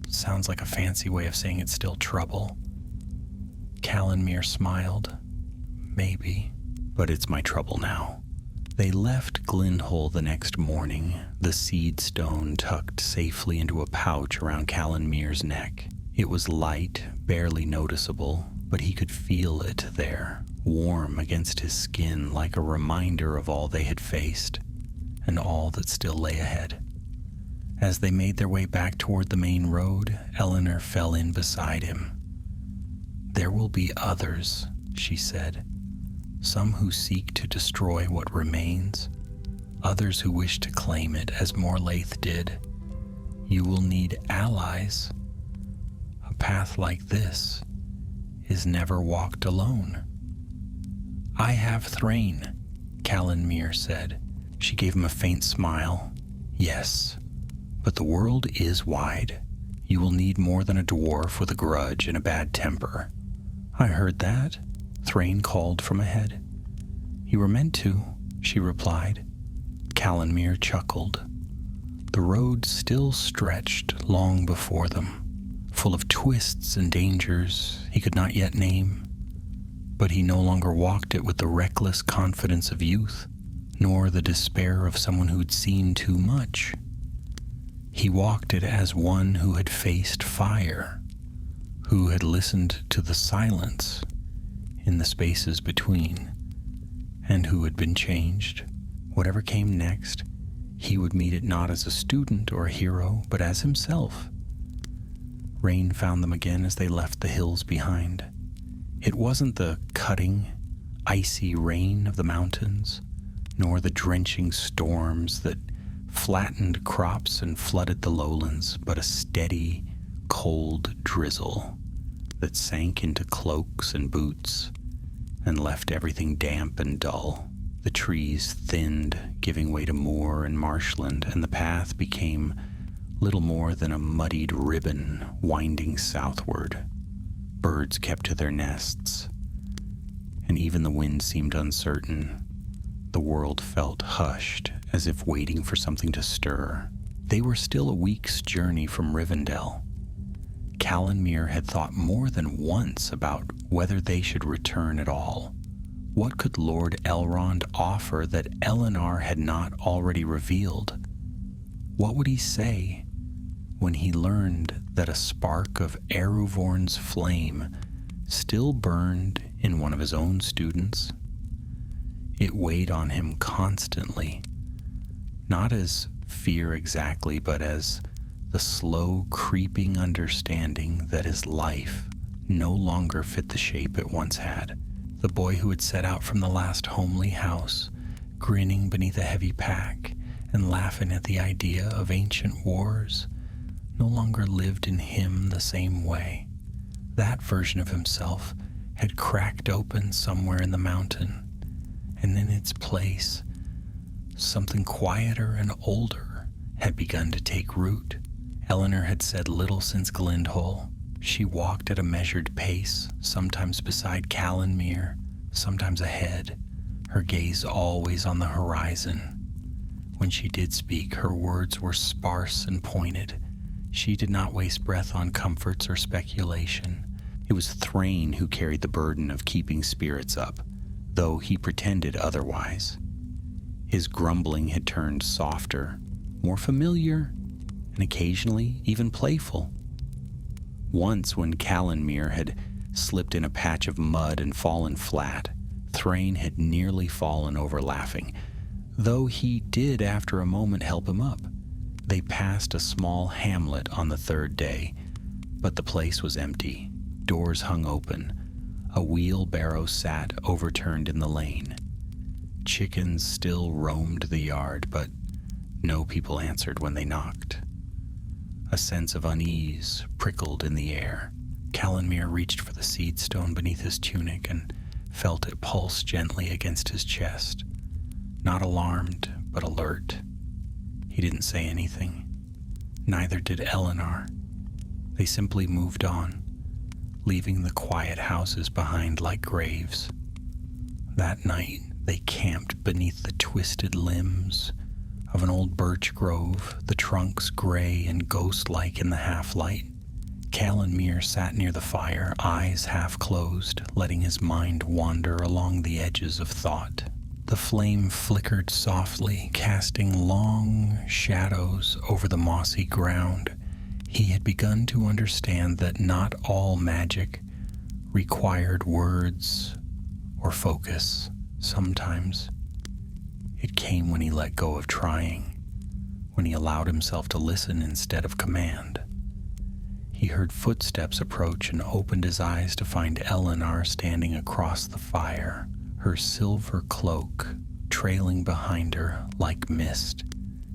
"Sounds like a fancy way of saying it's still trouble." Calanmir smiled. "Maybe, but it's my trouble now." They left Glynhol the next morning, the seed stone tucked safely into a pouch around Calanmir's neck. It was light, barely noticeable, but he could feel it there, warm against his skin, like a reminder of all they had faced and all that still lay ahead. As they made their way back toward the main road, Eleanor fell in beside him. "There will be others," she said. "Some who seek to destroy what remains, others who wish to claim it as Morlaith did. You will need allies. A path like this is never walked alone." "I have Thrain," Calanmir said. She gave him a faint smile. "Yes, but the world is wide. You will need more than a dwarf with a grudge and a bad temper." "I heard that," Thrain called from ahead. "You were meant to," she replied. Calanmir chuckled. The road still stretched long before them, full of twists and dangers he could not yet name. But he no longer walked it with the reckless confidence of youth, nor the despair of someone who'd seen too much. He walked it as one who had faced fire, who had listened to the silence in the spaces between, and who had been changed. Whatever came next, he would meet it not as a student or a hero, but as himself. Rain found them again as they left the hills behind. It wasn't the cutting, icy rain of the mountains, nor the drenching storms that flattened crops and flooded the lowlands, but a steady, cold drizzle that sank into cloaks and boots and left everything damp and dull. The trees thinned, giving way to moor and marshland, and the path became little more than a muddied ribbon winding southward. Birds kept to their nests, and even the wind seemed uncertain. The world felt hushed, as if waiting for something to stir. They were still a week's journey from Rivendell. Calanmir had thought more than once about whether they should return at all. What could Lord Elrond offer that Eleanor had not already revealed? What would he say when he learned that a spark of Eruvorn's flame still burned in one of his own students? It weighed on him constantly, not as fear exactly, but as the slow creeping understanding that his life no longer fit the shape it once had. The boy who had set out from the last homely house, grinning beneath a heavy pack and laughing at the idea of ancient wars, no longer lived in him the same way. That version of himself had cracked open somewhere in the mountain, and in its place, something quieter and older had begun to take root. Eleanor had said little since Glendhole. She walked at a measured pace, sometimes beside Callanmere, sometimes ahead, her gaze always on the horizon. When she did speak, her words were sparse and pointed. She did not waste breath on comforts or speculation. It was Thrain who carried the burden of keeping spirits up, though he pretended otherwise. His grumbling had turned softer, more familiar, and occasionally even playful. Once, when Callanmere had slipped in a patch of mud and fallen flat, Thrain had nearly fallen over laughing, though he did after a moment help him up. They passed a small hamlet on the third day, but the place was empty. Doors hung open. A wheelbarrow sat overturned in the lane. Chickens still roamed the yard, but no people answered when they knocked. A sense of unease prickled in the air. Callanmere reached for the seed stone beneath his tunic and felt it pulse gently against his chest. Not alarmed, but alert. He didn't say anything. Neither did Eleanor. They simply moved on, leaving the quiet houses behind like graves. That night, they camped beneath the twisted limbs of an old birch grove, the trunks gray and ghost-like in the half-light. Callanmere sat near the fire, eyes half-closed, letting his mind wander along the edges of thought. The flame flickered softly, casting long shadows over the mossy ground. He had begun to understand that not all magic required words or focus. Sometimes it came when he let go of trying, when he allowed himself to listen instead of command. He heard footsteps approach and opened his eyes to find Eleanor standing across the fire, her silver cloak trailing behind her like mist.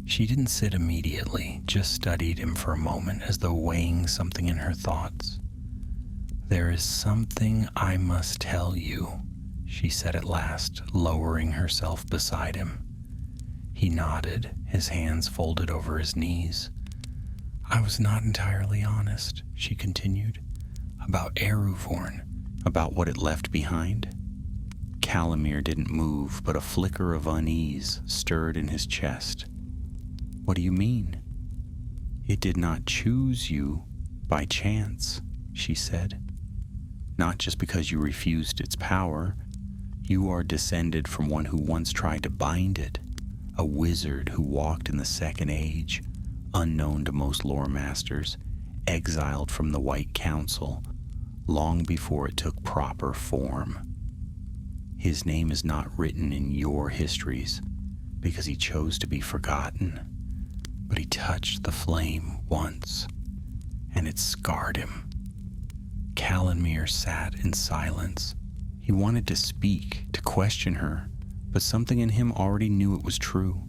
She didn't sit immediately, just studied him for a moment as though weighing something in her thoughts. "There is something I must tell you," she said at last, lowering herself beside him. He nodded, his hands folded over his knees. "I was not entirely honest," she continued, "about Eruvorn." "About what it left behind?" Callanmere didn't move, but a flicker of unease stirred in his chest. "What do you mean?" "It did not choose you by chance," she said. "Not just because you refused its power. You are descended from one who once tried to bind it, a wizard who walked in the Second Age, unknown to most lore masters, exiled from the White Council, long before it took proper form. His name is not written in your histories because he chose to be forgotten, but he touched the flame once, and it scarred him." Callanmere sat in silence. He wanted to speak, to question her, but something in him already knew it was true.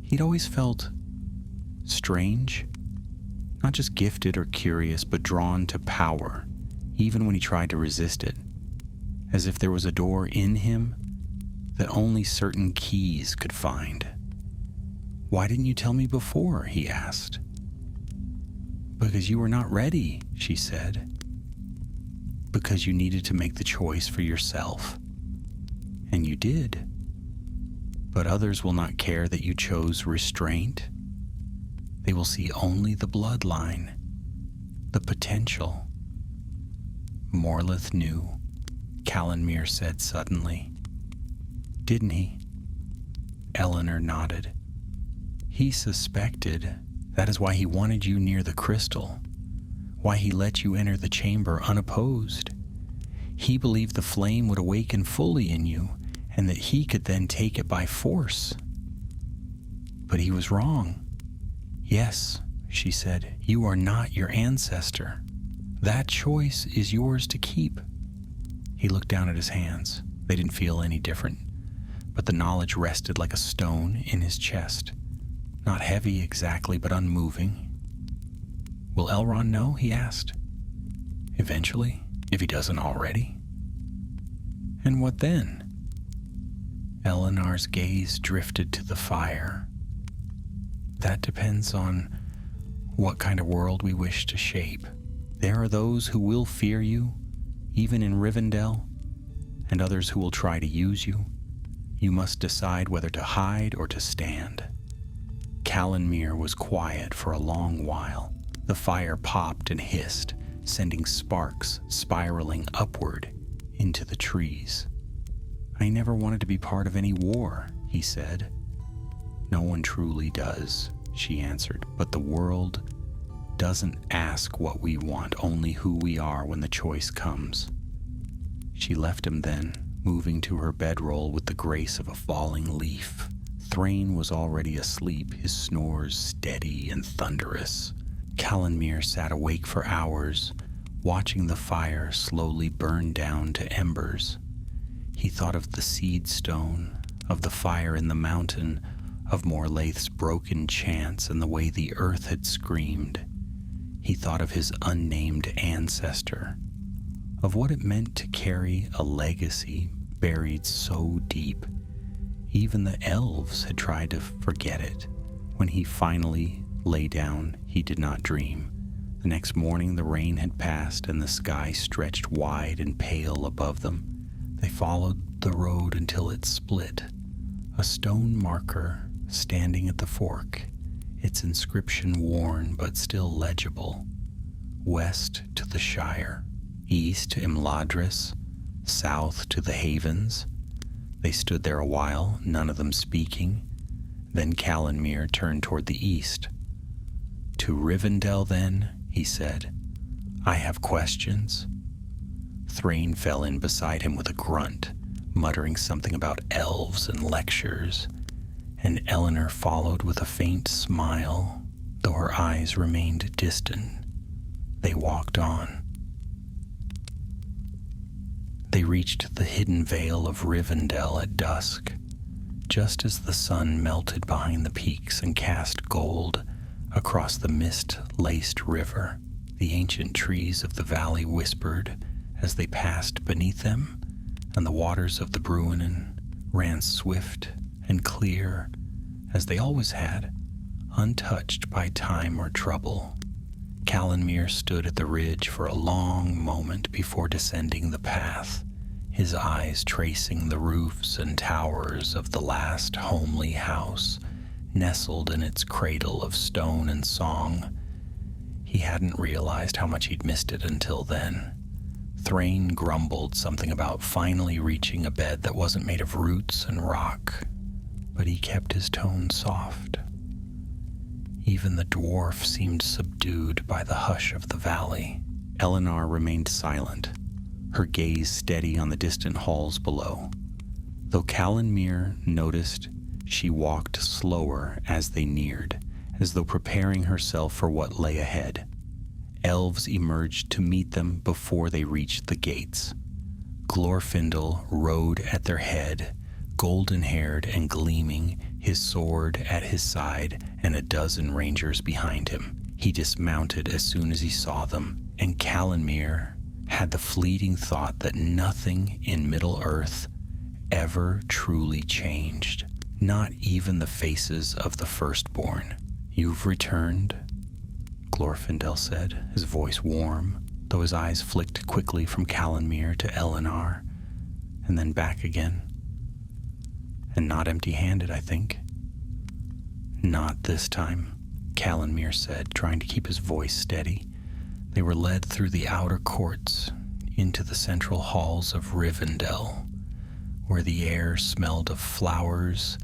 He'd always felt strange, not just gifted or curious, but drawn to power, even when he tried to resist it, as if there was a door in him that only certain keys could find. "Why didn't you tell me before?" he asked. "Because you were not ready," she said. "Because you needed to make the choice for yourself. And you did. But others will not care that you chose restraint. They will see only the bloodline, the potential." "Morleth knew," Callanmere said suddenly. "Didn't he?" Eleanor nodded. "He suspected. That is why he wanted you near the crystal, why he let you enter the chamber unopposed. He believed the flame would awaken fully in you, and that he could then take it by force. But he was wrong. Yes," she said, "you are not your ancestor. That choice is yours to keep." He looked down at his hands. They didn't feel any different, but the knowledge rested like a stone in his chest. Not heavy exactly, but unmoving. Will Elrond know? He asked. Eventually, if he doesn't already. And what then? Elinar's gaze drifted to the fire. That depends on what kind of world we wish to shape. There are those who will fear you, even in Rivendell, and others who will try to use you. You must decide whether to hide or to stand. Calanmere was quiet for a long while. The fire popped and hissed, sending sparks spiraling upward into the trees. I never wanted to be part of any war, he said. No one truly does, she answered, but the world doesn't ask what we want, only who we are when the choice comes. She left him then, moving to her bedroll with the grace of a falling leaf. Thrain was already asleep, his snores steady and thunderous. Calanmere sat awake for hours, watching the fire slowly burn down to embers. He thought of the seed stone, of the fire in the mountain, of Morlaith's broken chants and the way the earth had screamed. He thought of his unnamed ancestor, of what it meant to carry a legacy buried so deep. Even the elves had tried to forget it. When he finally lay down, he did not dream. The next morning the rain had passed and the sky stretched wide and pale above them. They followed the road until it split. A stone marker standing at the fork, its inscription worn but still legible. West to the Shire, east to Imladris, south to the Havens. They stood there a while, none of them speaking. Then Calanmere turned toward the east. To Rivendell, then, he said. I have questions. Thrain fell in beside him with a grunt, muttering something about elves and lectures, and Elinor followed with a faint smile, though her eyes remained distant. They walked on. They reached the hidden vale of Rivendell at dusk, just as the sun melted behind the peaks and cast gold across the mist-laced river. The ancient trees of the valley whispered as they passed beneath them, and the waters of the Bruinen ran swift and clear, as they always had, untouched by time or trouble. Calanmere stood at the ridge for a long moment before descending the path, his eyes tracing the roofs and towers of the last homely house, nestled in its cradle of stone and song. He hadn't realized how much he'd missed it until then. Thrain grumbled something about finally reaching a bed that wasn't made of roots and rock, but he kept his tone soft. Even the dwarf seemed subdued by the hush of the valley. Elinor remained silent, her gaze steady on the distant halls below. Though Calanmere noticed, she walked slower as they neared, as though preparing herself for what lay ahead. Elves emerged to meet them before they reached the gates. Glorfindel rode at their head, golden-haired and gleaming, his sword at his side and a dozen rangers behind him. He dismounted as soon as he saw them, and Calanmere had the fleeting thought that nothing in Middle-earth ever truly changed, not even the faces of the firstborn. You've returned, Glorfindel said, his voice warm, though his eyes flicked quickly from Calanmere to Elinor, and then back again. And not empty-handed, I think. Not this time, Calanmere said, trying to keep his voice steady. They were led through the outer courts into the central halls of Rivendell, where the air smelled of flowers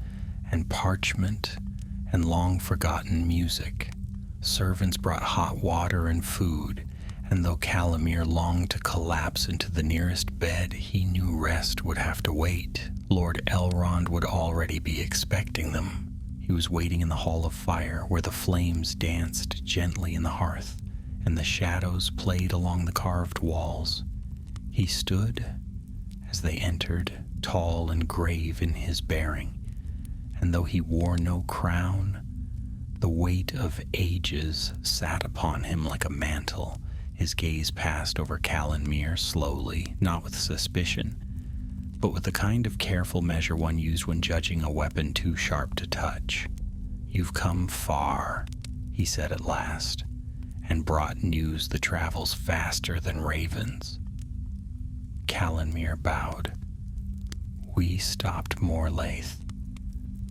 and parchment and long-forgotten music. Servants brought hot water and food, and though Calanmere longed to collapse into the nearest bed, he knew rest would have to wait. Lord Elrond would already be expecting them. He was waiting in the Hall of Fire, where the flames danced gently in the hearth, and the shadows played along the carved walls. He stood as they entered, tall and grave in his bearing, and though he wore no crown, The weight of ages sat upon him like a mantle. His gaze passed over Calanmere slowly, not with suspicion, but with the kind of careful measure one used when judging a weapon too sharp to touch. "You've come far," he said at last, "and brought news that travels faster than ravens." Calanmere bowed. "We stopped Morlaith.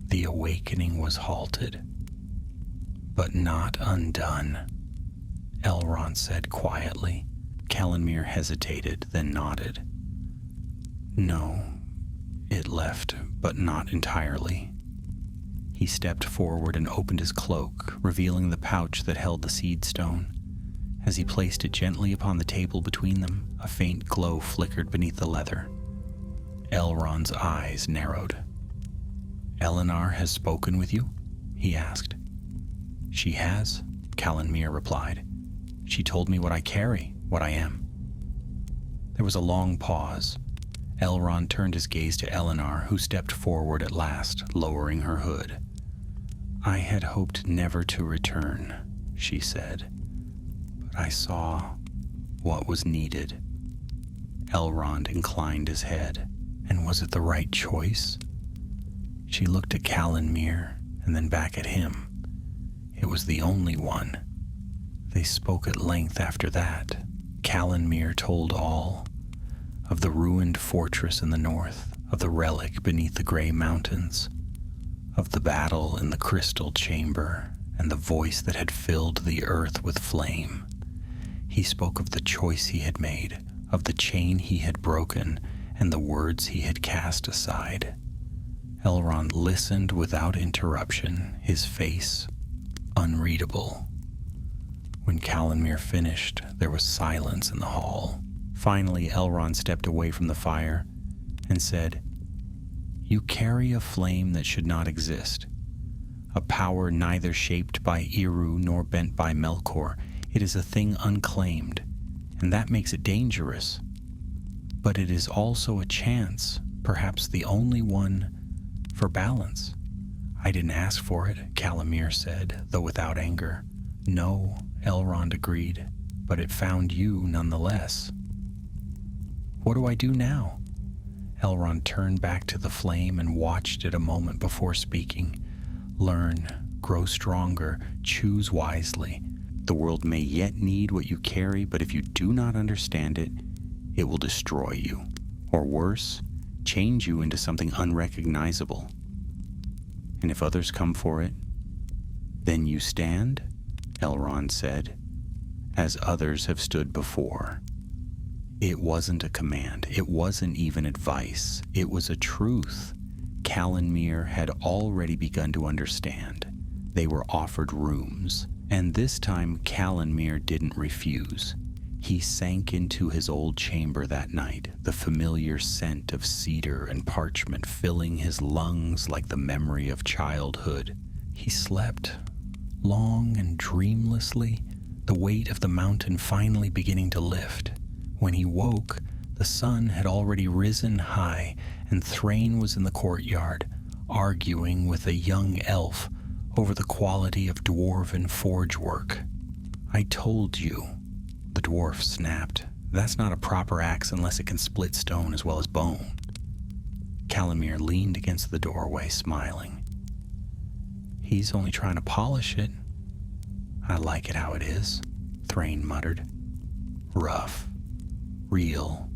The awakening was halted, but not undone," Elrond said quietly. Calanmere hesitated, then nodded. "No, it left, but not entirely." He stepped forward and opened his cloak, revealing the pouch that held the seed stone. As he placed it gently upon the table between them, a faint glow flickered beneath the leather. Elrond's eyes narrowed. "Eleanor has spoken with you?" he asked. "She has," Calanmere replied. "She told me what I carry, what I am." There was a long pause. Elrond turned his gaze to Eleanor, who stepped forward at last, lowering her hood. "I had hoped never to return," she said, "but I saw what was needed." Elrond inclined his head. "And was it the right choice?" She looked at Calanmere and then back at him. "It was the only one." They spoke at length after that. Calanmere told all, of the ruined fortress in the north, of the relic beneath the gray mountains, of the battle in the crystal chamber, and the voice that had filled the earth with flame. He spoke of the choice he had made, of the chain he had broken, and the words he had cast aside. Elrond listened without interruption, his face unreadable. When Calanmere finished, there was silence in the hall. Finally, Elrond stepped away from the fire and said, "You carry a flame that should not exist, a power neither shaped by Eru nor bent by Melkor. It is a thing unclaimed, and that makes it dangerous. But it is also a chance, perhaps the only one, for balance." "I didn't ask for it," Calanmere said, though without anger. "No," Elrond agreed, "but it found you nonetheless." "What do I do now?" Elrond turned back to the flame and watched it a moment before speaking. "Learn, grow stronger, choose wisely. The world may yet need what you carry, but if you do not understand it, it will destroy you. Or worse, change you into something unrecognizable. And if others come for it, then you stand," Elrond said, "as others have stood before." It wasn't a command. It wasn't even advice. It was a truth. Calanmere had already begun to understand. They were offered rooms, and this time Calanmere didn't refuse. He sank into his old chamber that night, the familiar scent of cedar and parchment filling his lungs like the memory of childhood. He slept, long and dreamlessly, the weight of the mountain finally beginning to lift. When he woke, the sun had already risen high, and Thrain was in the courtyard, arguing with a young elf over the quality of dwarven forge work. "I told you," the dwarf snapped. "That's not a proper axe unless it can split stone as well as bone." Calanmere leaned against the doorway, smiling. "He's only trying to polish it." "I like it how it is," Thrain muttered. "Rough. Real."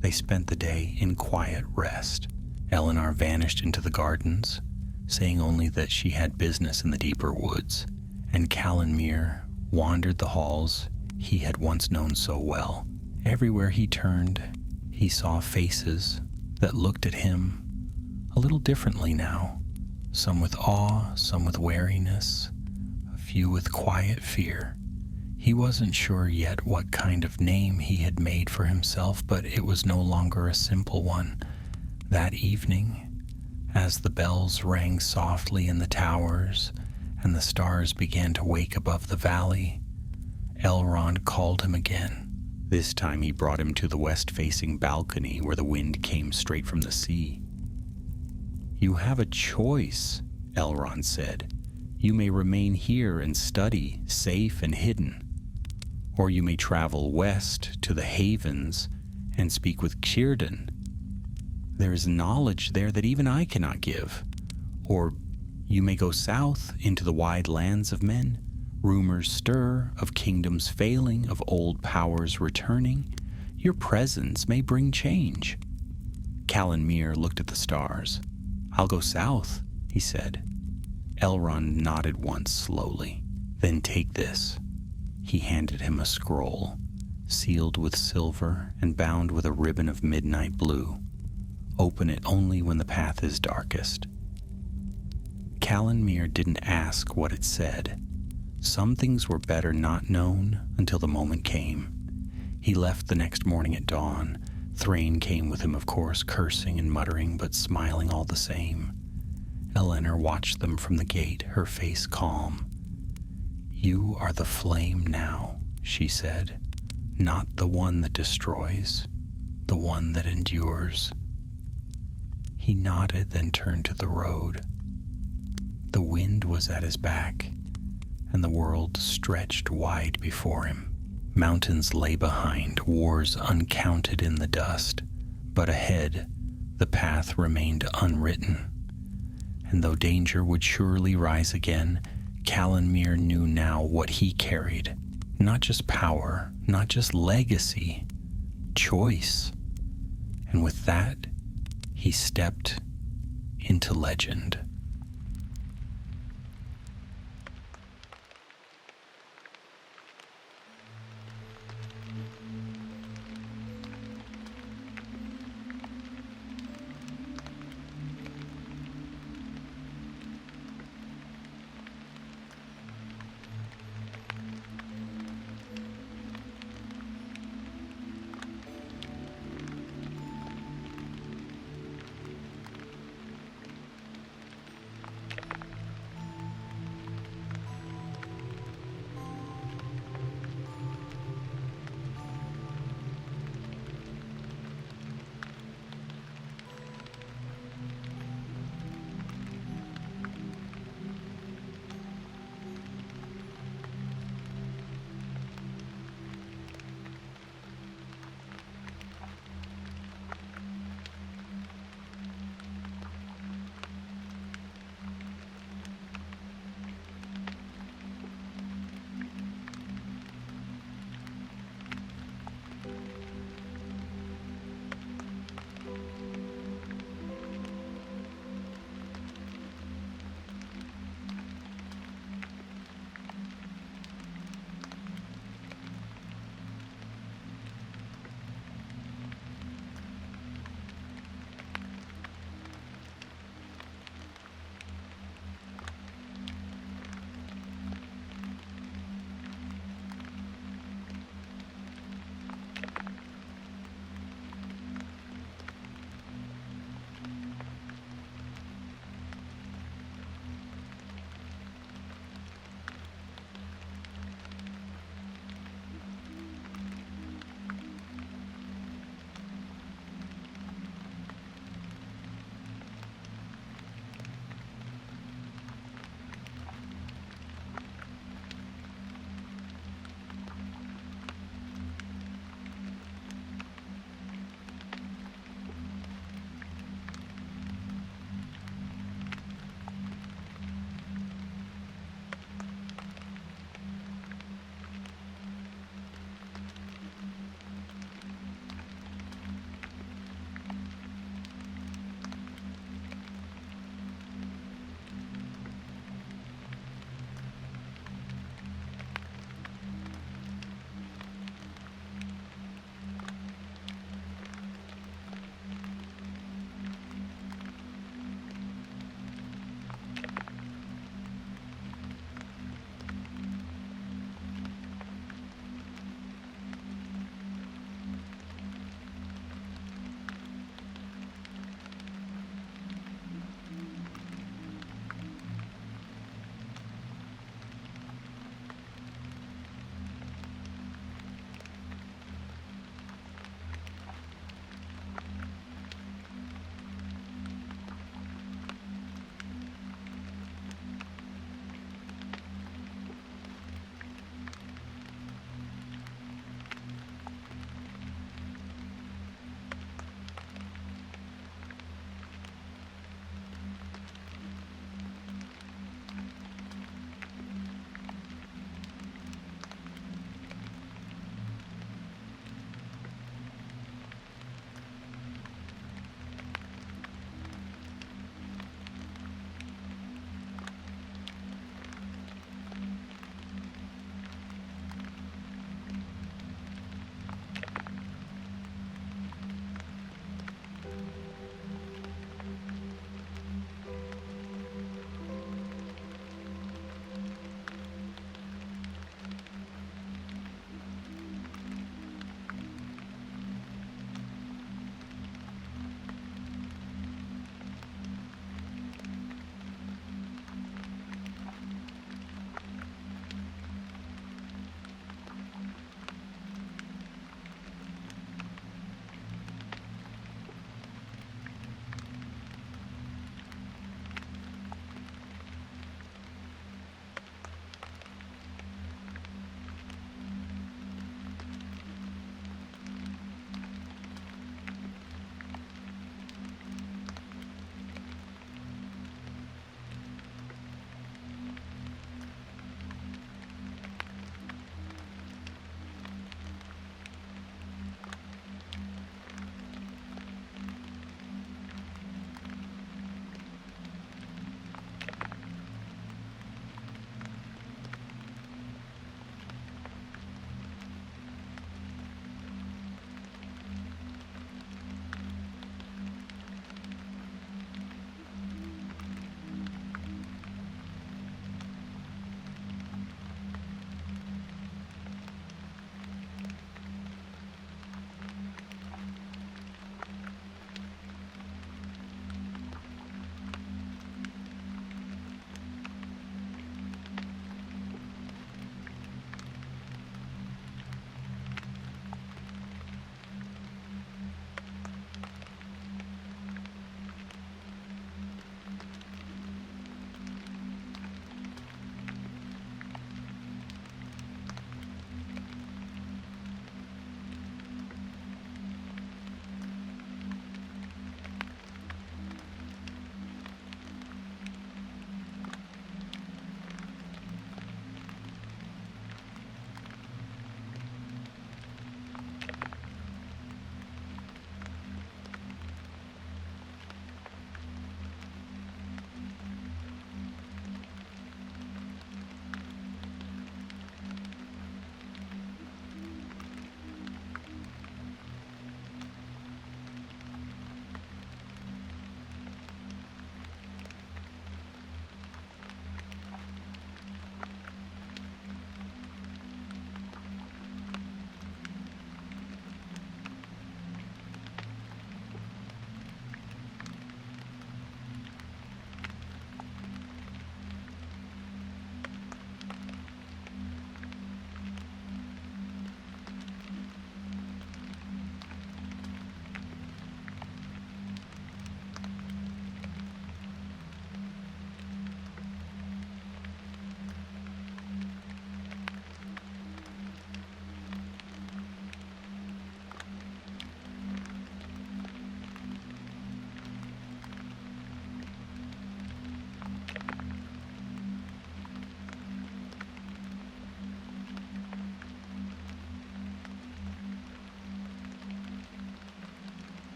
They spent the day in quiet rest. Eleanor vanished into the gardens, saying only that she had business in the deeper woods, and Calanmere wandered the halls he had once known so well. Everywhere he turned, he saw faces that looked at him a little differently now, some with awe, some with wariness, a few with quiet fear. He wasn't sure yet what kind of name he had made for himself, but it was no longer a simple one. That evening, as the bells rang softly in the towers and the stars began to wake above the valley, Elrond called him again. This time he brought him to the west-facing balcony where the wind came straight from the sea. "You have a choice," Elrond said. You may remain here and study, safe and hidden. Or you may travel west to the havens and speak with Círdan. There is knowledge there that even I cannot give. Or you may go south into the wide lands of men. Rumors stir of kingdoms failing, of old powers returning. Your presence may bring change. Callan Mir looked at the stars. I'll go south, he said. Elrond nodded once slowly. Then take this. He handed him a scroll, sealed with silver and bound with a ribbon of midnight blue. Open it only when the path is darkest. Callan Mir didn't ask what it said. Some things were better not known until the moment came. He left the next morning at dawn. Thrain came with him, of course, cursing and muttering, but smiling all the same. Elenor watched them from the gate, her face calm. You are the flame now, she said. Not the one that destroys, the one that endures. He nodded, then turned to the road. The wind was at his back, and the world stretched wide before him. Mountains lay behind, wars uncounted in the dust, but ahead the path remained unwritten. And though danger would surely rise again, Callan Mir knew now what he carried. Not just power, not just legacy, choice. And with that, he stepped into legend.